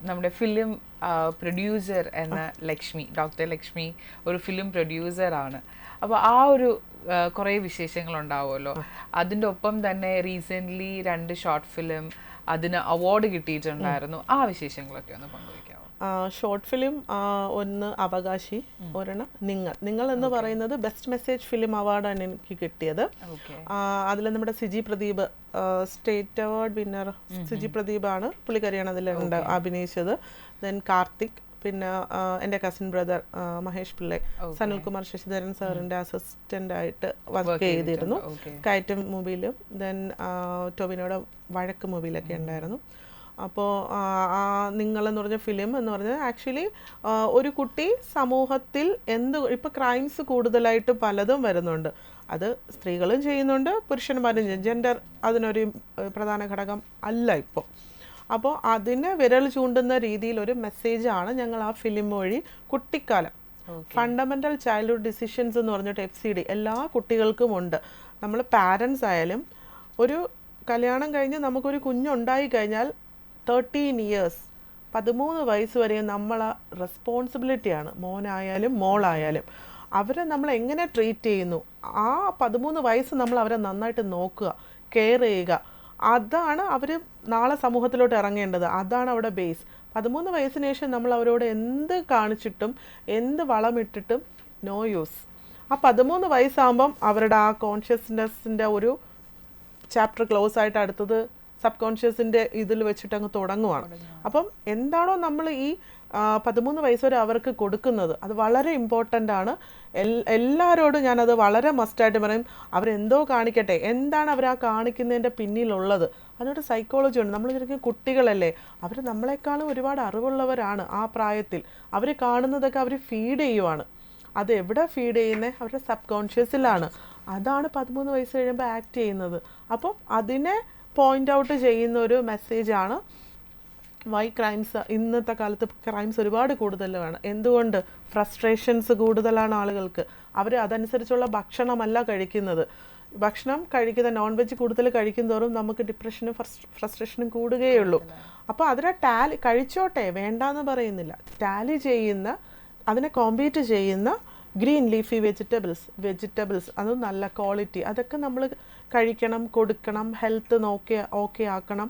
നമ്മുടെ ഫിലിം പ്രൊഡ്യൂസർ എന്ന ലക്ഷ്മി, ഡോക്ടർ ലക്ഷ്മി ഒരു ഫിലിം പ്രൊഡ്യൂസറാണ്. അപ്പോൾ ആ ഒരു കുറേ വിശേഷങ്ങളുണ്ടാവുമല്ലോ. അതിൻ്റെ ഒപ്പം തന്നെ റീസെൻ്റ്ലി 2 ഷോർട്ട് ഫിലിം അതിന് അവാർഡ് കിട്ടിയിട്ടുണ്ടായിരുന്നു. ആ വിശേഷങ്ങളൊക്കെ ഒന്ന് പങ്കുവയ്ക്കാമോ? ഷോർട്ട് ഫിലിം ഒന്ന് അവകാശി, ഒരെണ്ണം നിങ്ങൾ എന്ന് പറയുന്നത് ബെസ്റ്റ് മെസ്സേജ് ഫിലിം അവാർഡാണ് എനിക്ക് കിട്ടിയത്. അതിൽ നമ്മുടെ Siji Pradeep state award winner Siji പ്രദീപാണ്, പുള്ളിക്കാരിയാണ് അതിലുണ്ട് അഭിനയിച്ചത്. ദെൻ കാർത്തിക്, പിന്നെ എൻ്റെ കസിൻ ബ്രദർ മഹേഷ് പിള്ളை, സനൽകുമാർ ശശിധരൻ സാറിൻ്റെ അസിസ്റ്റൻ്റ് ആയിട്ട് വർക്ക് ചെയ്തിരുന്നു കയറ്റം മൂവിയിലും. ദെൻ ടോവിനോയുടെ വഴക്ക് മൂവിയിലൊക്കെ ഉണ്ടായിരുന്നു. അപ്പോൾ നിങ്ങളെന്ന് പറഞ്ഞ ഫിലിം എന്ന് പറഞ്ഞാൽ ആക്ച്വലി ഒരു കുട്ടി സമൂഹത്തിൽ ഇപ്പോൾ ക്രൈംസ് കൂടുതലായിട്ട് പലതും വരുന്നുണ്ട്. അത് സ്ത്രീകളും ചെയ്യുന്നുണ്ട്, പുരുഷന്മാരും ചെയ്യും. ജെൻഡർ അതിനൊരു പ്രധാന ഘടകം അല്ല ഇപ്പോൾ. അപ്പോൾ അതിനെ വിരൽ ചൂണ്ടുന്ന രീതിയിൽ ഒരു മെസ്സേജാണ് ഞങ്ങൾ ആ ഫിലിം വഴി കുട്ടിക്കാലം ഫണ്ടമെൻ്റൽ ചൈൽഡ്ഹുഡ് ഡിസിഷൻസ് എന്ന് പറഞ്ഞിട്ട് FCD എല്ലാ കുട്ടികൾക്കും ഉണ്ട്. നമ്മൾ പാരൻസ് ആയാലും ഒരു കല്യാണം കഴിഞ്ഞ് നമുക്കൊരു കുഞ്ഞുണ്ടായി കഴിഞ്ഞാൽ 13 ഇയേഴ്സ് 13 വയസ്സ് വരെ നമ്മളെ റെസ്പോൺസിബിലിറ്റിയാണ്, മോനായാലും മോളായാലും. അവരെ നമ്മൾ എങ്ങനെ ട്രീറ്റ് ചെയ്യുന്നു, ആ 13 വയസ്സ് നമ്മൾ അവരെ നന്നായിട്ട് നോക്കുക, കെയർ ചെയ്യുക. അതാണ് അവർ നാളെ സമൂഹത്തിലോട്ട് ഇറങ്ങേണ്ടത്. അതാണ് അവിടെ ബേസ്. 13 വയസ്സിന് ശേഷം നമ്മൾ അവരോട് എന്ത് കാണിച്ചിട്ടും എന്ത് വളമിട്ടിട്ടും നോ യൂസ്. ആ 13 വയസ്സാകുമ്പം അവരുടെ ആ കോൺഷ്യസ്നെസ്സിൻ്റെ ഒരു ചാപ്റ്റർ ക്ലോസ് ആയിട്ട് അടുത്തത് സബ് കോൺഷ്യസിൻ്റെ ഇതിൽ വെച്ചിട്ട് അങ്ങ് തുടങ്ങുവാണ്. അപ്പം എന്താണോ നമ്മൾ ഈ 13 വയസ്സ് വരെ അവർക്ക് കൊടുക്കുന്നത് അത് വളരെ ഇമ്പോർട്ടൻ്റ് ആണ്. എല്ലാവരോടും ഞാനത് വളരെ മസ്റ്റായിട്ട് പറയും. അവരെന്തോ കാണിക്കട്ടെ, എന്താണ് അവർ ആ കാണിക്കുന്നതിൻ്റെ പിന്നിലുള്ളത്, അതിനൊരു സൈക്കോളജി ഉണ്ട്. നമ്മൾ ശരിക്കും കുട്ടികളല്ലേ, അവർ നമ്മളെക്കാളും ഒരുപാട് അറിവുള്ളവരാണ് ആ പ്രായത്തിൽ. അവർ കാണുന്നതൊക്കെ അവർ ഫീഡ് ചെയ്യുവാണ്. അത് എവിടെ ഫീഡ് ചെയ്യുന്നത്? അവരുടെ സബ് കോൺഷ്യസിലാണ്. അതാണ് 13 വയസ്സ് കഴിയുമ്പോൾ ആക്ട് ചെയ്യുന്നത്. അപ്പം അതിനെ പോയിൻ്റ് ഔട്ട് ചെയ്യുന്ന ഒരു മെസ്സേജാണ് വൈ ക്രൈംസ്. ഇന്നത്തെ കാലത്ത് ക്രൈംസ് ഒരുപാട് കൂടുതലാണ്. എന്തുകൊണ്ട്? ഫ്രസ്ട്രേഷൻസ് കൂടുതലാണ് ആളുകൾക്ക്. അവർ അതനുസരിച്ചുള്ള ഭക്ഷണമല്ല കഴിക്കുന്നത്. ഭക്ഷണം കഴിക്കുന്ന നോൺ വെജ് കൂടുതൽ കഴിക്കുന്നതോറും നമുക്ക് ഡിപ്രഷനും ഫ്രസ്ട്രേഷനും കൂടുകയുള്ളൂ. അപ്പോൾ അതിനെ കഴിച്ചോട്ടെ, വേണ്ടാന്ന് പറയുന്നില്ല. ടാലി ചെയ്യുന്ന, അതിനെ കോമ്പീറ്റ് ചെയ്യുന്ന ഗ്രീൻ ലീഫി വെജിറ്റബിൾസ് അത് നല്ല ക്വാളിറ്റി, അതൊക്കെ നമ്മൾ കഴിക്കണം, കൊടുക്കണം. ഹെൽത്ത് ഓക്കെ ആക്കണം.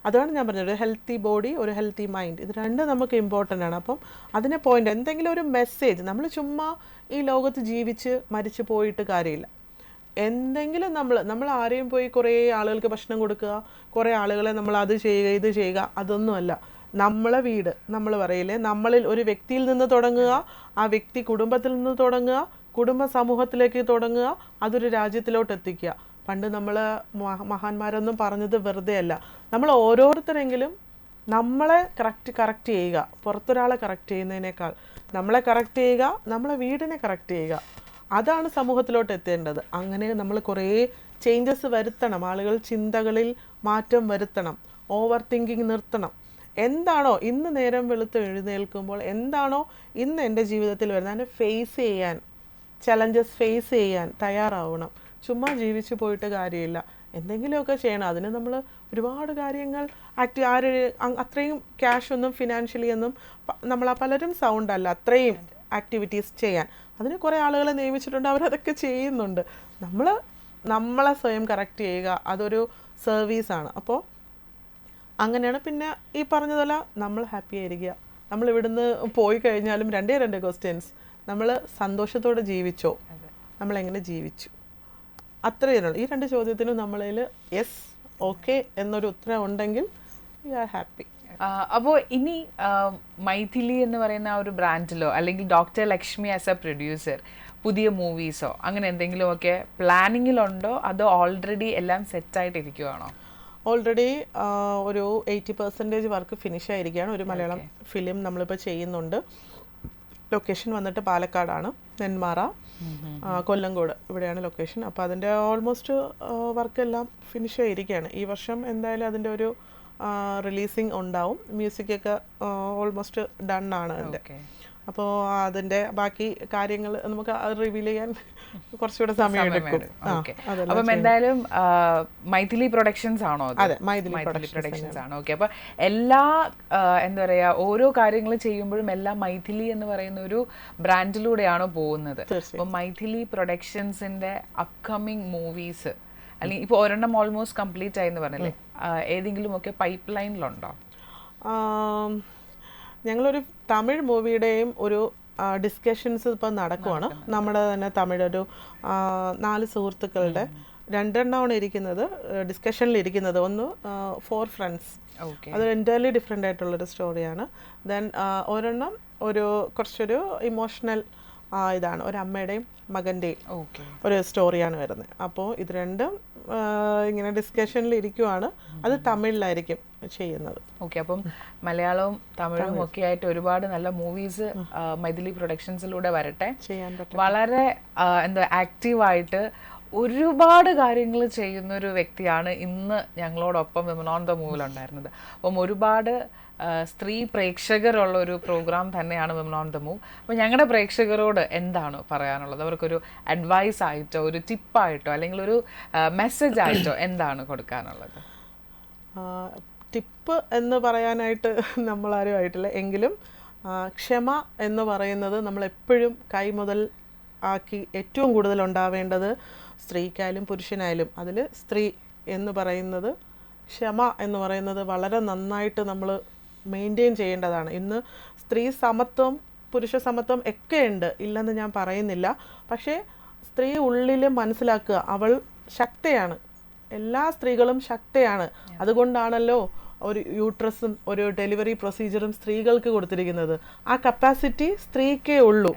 അതാണ് ഞാൻ പറഞ്ഞത്, ഒരു ഹെൽത്തി ബോഡി, ഒരു ഹെൽത്തി മൈൻഡ്, ഇത് രണ്ടും നമുക്ക് ഇമ്പോർട്ടൻ്റ് ആണ്. അപ്പം അതിനെ പോയിൻ്റ് എന്തെങ്കിലും ഒരു മെസ്സേജ്. നമ്മൾ ചുമ്മാ ഈ ലോകത്ത് ജീവിച്ച് മരിച്ചു പോയിട്ട് കാര്യമില്ല. എന്തെങ്കിലും നമ്മൾ ആരെയും പോയി കുറേ ആളുകൾക്ക് ഭക്ഷണം കൊടുക്കുക, കുറേ ആളുകളെ നമ്മൾ അത് ചെയ്യുക ഇത് ചെയ്യുക, അതൊന്നുമല്ല. നമ്മളെ വീട്, നമ്മൾ പറയില്ലേ, നമ്മളിൽ ഒരു വ്യക്തിയിൽ നിന്ന് തുടങ്ങുക, ആ വ്യക്തി കുടുംബത്തിൽ നിന്ന് തുടങ്ങുക, കുടുംബ സമൂഹത്തിലേക്ക് തുടങ്ങുക, അതൊരു രാജ്യത്തിലോട്ട് എത്തിക്കുക. പണ്ട് നമ്മൾ മഹാന്മാരൊന്നും പറഞ്ഞത് വെറുതെ അല്ല. നമ്മൾ ഓരോരുത്തരെങ്കിലും നമ്മളെ കറക്റ്റ് ചെയ്യുക, പുറത്തൊരാളെ കറക്റ്റ് ചെയ്യുന്നതിനേക്കാൾ നമ്മളെ കറക്റ്റ് ചെയ്യുക, നമ്മളെ വീടിനെ കറക്റ്റ് ചെയ്യുക. അതാണ് സമൂഹത്തിലോട്ട് എത്തേണ്ടത്. അങ്ങനെ നമ്മൾ കുറേ ചേഞ്ചസ് വരുത്തണം. ആളുകൾ ചിന്തകളിൽ മാറ്റം വരുത്തണം. ഓവർ തിങ്കിങ് നിർത്തണം. എന്താണോ ഇന്ന് നേരം വെളുത്ത് എഴുന്നേൽക്കുമ്പോൾ എന്താണോ ഇന്ന് എൻ്റെ ജീവിതത്തിൽ വരുന്നത്, അതിനെ ഫേസ് ചെയ്യാൻ, ചലഞ്ചസ് ഫേസ് ചെയ്യാൻ തയ്യാറാവണം. ചുമ്മാ ജീവിച്ചു പോയിട്ട് കാര്യമില്ല, എന്തെങ്കിലുമൊക്കെ ചെയ്യണം. അതിന് നമ്മൾ ഒരുപാട് കാര്യങ്ങൾ അത്രയും ക്യാഷ് ഒന്നും ഫിനാൻഷ്യലി ഒന്നും നമ്മൾ പലരും സൗണ്ട് അല്ല അത്രയും ആക്ടിവിറ്റീസ് ചെയ്യാൻ. അതിന് കുറേ ആളുകളെ നിയമിച്ചിട്ടുണ്ട്, അവരതൊക്കെ ചെയ്യുന്നുണ്ട്. നമ്മളെ സ്വയം കറക്റ്റ് ചെയ്യുക, അതൊരു സർവീസാണ്. അപ്പോൾ അങ്ങനെയാണ്. പിന്നെ ഈ പറഞ്ഞതുപോലെ നമ്മൾ ഹാപ്പി ആയിരിക്കുക. നമ്മൾ ഇവിടുന്ന് പോയി കഴിഞ്ഞാലും രണ്ട് ക്വസ്റ്റ്യൻസ്. നമ്മൾ സന്തോഷത്തോടെ ജീവിച്ചോ, നമ്മളെങ്ങനെ ജീവിച്ചു, അത്രയേ. ഈ 2 ചോദ്യത്തിനും നമ്മളിൽ യെസ് ഓക്കെ എന്നൊരു ഉത്തരം ഉണ്ടെങ്കിൽ വി ആർ ഹാപ്പി. അപ്പോൾ ഇനി മൈഥിലി എന്ന് പറയുന്ന ആ ഒരു ബ്രാൻഡിലോ അല്ലെങ്കിൽ doctor Lakshmi as A producer പുതിയ മൂവീസോ അങ്ങനെ എന്തെങ്കിലുമൊക്കെ പ്ലാനിങ്ങിലുണ്ടോ, അതോ ഓൾറെഡി എല്ലാം സെറ്റായിട്ടിരിക്കുവാണോ? ഓൾറെഡി ഒരു 80% വർക്ക് ഫിനിഷ് ആയിരിക്കുകയാണ്. ഒരു മലയാളം ഫിലിം നമ്മളിപ്പോൾ ചെയ്യുന്നുണ്ട്. ലൊക്കേഷൻ വന്നിട്ട് പാലക്കാടാണ്. നെന്മാറ, കൊല്ലങ്കോട് ഇവിടെയാണ് ലൊക്കേഷൻ. അപ്പോൾ അതിൻ്റെ ഓൾമോസ്റ്റ് വർക്കെല്ലാം ഫിനിഷ് ആയിരിക്കുകയാണ്. ഈ വർഷം എന്തായാലും അതിൻ്റെ ഒരു റിലീസിങ് ഉണ്ടാവും. മ്യൂസിക്കൊക്കെ ഓൾമോസ്റ്റ് ഡൺ ആണ് അതിൻ്റെ. അപ്പോൾ അതിൻ്റെ ബാക്കി കാര്യങ്ങൾ നമുക്ക് റിവീൽ ചെയ്യാൻ കുറച്ചുകൂടെ സമയം എടുക്കും. അപ്പം എന്തായാലും മൈഥിലി പ്രൊഡക്ഷൻസ് ആണോ? അതെ, മൈഥിലി പ്രൊഡക്ഷൻസ് ആണ്. ഓക്കെ. അപ്പോൾ എല്ലാ എന്താ പറയുക, ഓരോ കാര്യങ്ങൾ ചെയ്യുമ്പോഴും എല്ലാം മൈഥിലി എന്ന് പറയുന്ന ഒരു ബ്രാൻഡിലൂടെയാണ് പോകുന്നത്. അപ്പോൾ മൈഥിലി പ്രൊഡക്ഷൻസിന്റെ അപ്കമിങ് മൂവീസ് അല്ലെങ്കിൽ ഇപ്പോൾ ഒരെണ്ണം ഓൾമോസ്റ്റ് കംപ്ലീറ്റ് ആയെന്ന് പറഞ്ഞില്ലേ, ഏതെങ്കിലും ഒക്കെ പൈപ്പ് ലൈനിലുണ്ടോ? ഞങ്ങളൊരു തമിഴ് മൂവിയുടെയും ഒരു ഡിസ്കഷൻസ് ഇപ്പം നടക്കുവാണ്. നമ്മുടെ തന്നെ തമിഴ് ഒരു 4 സുഹൃത്തുക്കളുടെ 2 എണ്ണമാണ് ഇരിക്കുന്നത്, ഡിസ്കഷനിൽ ഇരിക്കുന്നത്. ഒന്ന് 4 ഫ്രണ്ട്സ്, അത് എൻറ്റയർലി ഡിഫറെൻ്റ് ആയിട്ടുള്ളൊരു സ്റ്റോറിയാണ്. ദെൻ ഒരെണ്ണം ഒരു കുറച്ചൊരു ഇമോഷണൽ ഇതാണ്, ഒരു അമ്മയുടെയും മകൻ്റെയും ഒരു സ്റ്റോറിയാണ് വരുന്നത്. അപ്പോൾ ഇത് രണ്ടും ഇങ്ങനെ ഡിസ്കഷനിൽ ഇരിക്കുവാണ്. അത് തമിഴിലായിരിക്കും ചെയ്യുന്നത്. ഓക്കെ. അപ്പം മലയാളവും തമിഴും ഒക്കെ ആയിട്ട് ഒരുപാട് നല്ല മൂവീസ് മൈഥിലി പ്രൊഡക്ഷൻസിലൂടെ വരട്ടെ. വളരെ എന്താ ആക്റ്റീവായിട്ട് ഒരുപാട് കാര്യങ്ങൾ ചെയ്യുന്ന ഒരു വ്യക്തിയാണ് ഇന്ന് ഞങ്ങളോടൊപ്പം വിമൻ ഓൺ ദ മൂവിലുണ്ടായിരുന്നത്. അപ്പം ഒരുപാട് സ്ത്രീ പ്രേക്ഷകരുള്ള ഒരു പ്രോഗ്രാം തന്നെയാണ് വിമൻ ഓൺ ദ മൂവ്. അപ്പോൾ ഞങ്ങളുടെ പ്രേക്ഷകരോട് എന്താണ് പറയാനുള്ളത്? അവർക്കൊരു അഡ്വൈസ് ആയിട്ടോ ഒരു ടിപ്പായിട്ടോ അല്ലെങ്കിൽ ഒരു മെസ്സേജ് ആയിട്ടോ എന്താണ് കൊടുക്കാനുള്ളത്? ടിപ്പ് എന്ന് പറയാനായിട്ട് നമ്മളാരും ആയിട്ടില്ല. എങ്കിലും ക്ഷമ എന്ന് പറയുന്നത് നമ്മളെപ്പോഴും കൈ മുതൽ ആക്കി ഏറ്റവും കൂടുതൽ ഉണ്ടാവേണ്ടത് സ്ത്രീക്കായാലും പുരുഷനായാലും അതിൽ സ്ത്രീ എന്ന് പറയുന്നത്, ക്ഷമ എന്ന് പറയുന്നത് വളരെ നന്നായിട്ട് നമ്മൾ മെയിൻറ്റെയിൻ ചെയ്യേണ്ടതാണ്. ഇന്ന് സ്ത്രീ സമത്വം പുരുഷ സമത്വം ഒക്കെ ഉണ്ട്, ഇല്ലെന്ന് ഞാൻ പറയുന്നില്ല. പക്ഷേ സ്ത്രീ ഉള്ളിൽ മനസ്സിലാക്കുക, അവൾ ശക്തയാണ്. എല്ലാ സ്ത്രീകളും ശക്തയാണ്. അതുകൊണ്ടാണല്ലോ ഒരു യൂട്രസും ഒരു ഡെലിവറി പ്രൊസീജിയറും സ്ത്രീകൾക്ക് കൊടുത്തിരിക്കുന്നത്. ആ കപ്പാസിറ്റി സ്ത്രീക്കേ ഉള്ളൂ.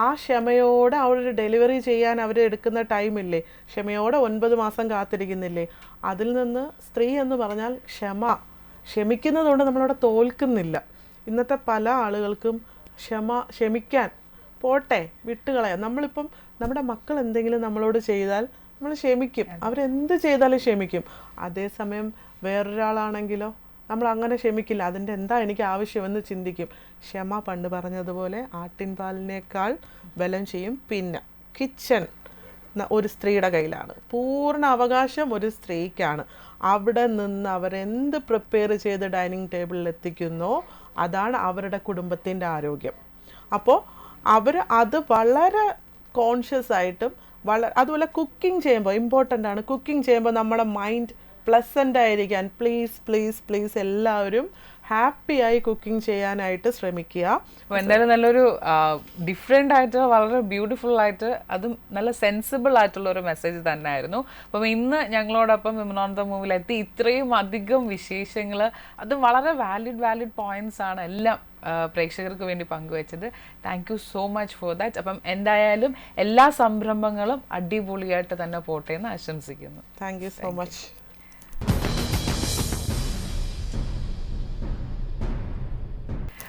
ആ ക്ഷമയോടെ അവരൊരു ഡെലിവറി ചെയ്യാൻ അവർ എടുക്കുന്ന ടൈമില്ലേ, ക്ഷമയോടെ 9 മാസം കാത്തിരിക്കുന്നില്ലേ, അതിൽ നിന്ന് സ്ത്രീ എന്ന് പറഞ്ഞാൽ ക്ഷമിക്കുന്നതുകൊണ്ട് നമ്മളവിടെ തോൽക്കുന്നില്ല. ഇന്നത്തെ പല ആളുകൾക്കും ക്ഷമിക്കാൻ പോട്ടെ, വിട്ടുകളയാം. നമ്മളിപ്പം നമ്മുടെ മക്കൾ എന്തെങ്കിലും നമ്മളോട് ചെയ്താൽ നമ്മൾ ക്ഷമിക്കും, അവരെന്ത് ചെയ്താലും ക്ഷമിക്കും. അതേസമയം വേറൊരാളാണെങ്കിലോ നമ്മൾ അങ്ങനെ ക്ഷമിക്കില്ല. അതിൻ്റെ എന്താ എനിക്ക് ആവശ്യമെന്ന് ചിന്തിക്കും. ക്ഷമ പണ്ട് പറഞ്ഞതുപോലെ ആട്ടിൻപാലിനേക്കാൾ ബലം ചെയ്യും. പിന്നെ കിച്ചൺ ഒരു സ്ത്രീയുടെ കയ്യിലാണ്, പൂർണ്ണ അവകാശം ഒരു സ്ത്രീക്കാണ്. അവിടെ നിന്ന് അവരെന്ത് പ്രിപ്പയർ ചെയ്ത് ഡൈനിങ് ടേബിളിൽ എത്തിക്കുന്നോ അതാണ് അവരുടെ കുടുംബത്തിൻ്റെ ആരോഗ്യം. അപ്പോൾ അവർ അത് വളരെ കോൺഷ്യസ് ആയിട്ടും അതുപോലെ കുക്കിംഗ് ചെയ്യുമ്പോൾ ഇമ്പോർട്ടൻ്റ് ആണ്. കുക്കിംഗ് ചെയ്യുമ്പോൾ നമ്മുടെ മൈൻഡ് പ്ലസൻ്റ് ആയിരിക്കാൻ പ്ലീസ് എല്ലാവരും ഹാപ്പിയായി കുക്കിംഗ് ചെയ്യാനായിട്ട് ശ്രമിക്കുക. അപ്പോൾ എന്തായാലും നല്ലൊരു ഡിഫറെൻ്റ് ആയിട്ട് വളരെ ബ്യൂട്ടിഫുൾ ആയിട്ട് അതും നല്ല സെൻസിബിൾ ആയിട്ടുള്ള ഒരു മെസ്സേജ് തന്നെയായിരുന്നു. അപ്പം ഇന്ന് ഞങ്ങളോടൊപ്പം വിമൻ ഓൺ ദ മൂവിലെത്തി ഇത്രയും അധികം വിശേഷങ്ങൾ, അതും വളരെ വാലിഡ് പോയിന്റ്സ് ആണ് എല്ലാം പ്രേക്ഷകർക്ക് വേണ്ടി പങ്കുവച്ചത്. Thank you so much for that. അപ്പം എന്തായാലും എല്ലാ സംരംഭങ്ങളും അടിപൊളിയായിട്ട് തന്നെ പോട്ടെ എന്ന് ആശംസിക്കുന്നു. Thank you so much.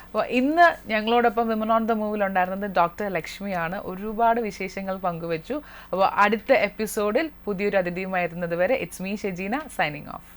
അപ്പോൾ ഇന്ന് ഞങ്ങളോടൊപ്പം വിമൻ ഓൺ ദ മൂവിലുണ്ടായിരുന്നത് ഡോക്ടർ ലക്ഷ്മിയാണ്. ഒരുപാട് വിശേഷങ്ങൾ പങ്കുവച്ചു. അപ്പോൾ അടുത്ത എപ്പിസോഡിൽ പുതിയൊരു അതിഥിയുമായിരുന്നത് വരെ it's me Shejeena signing off.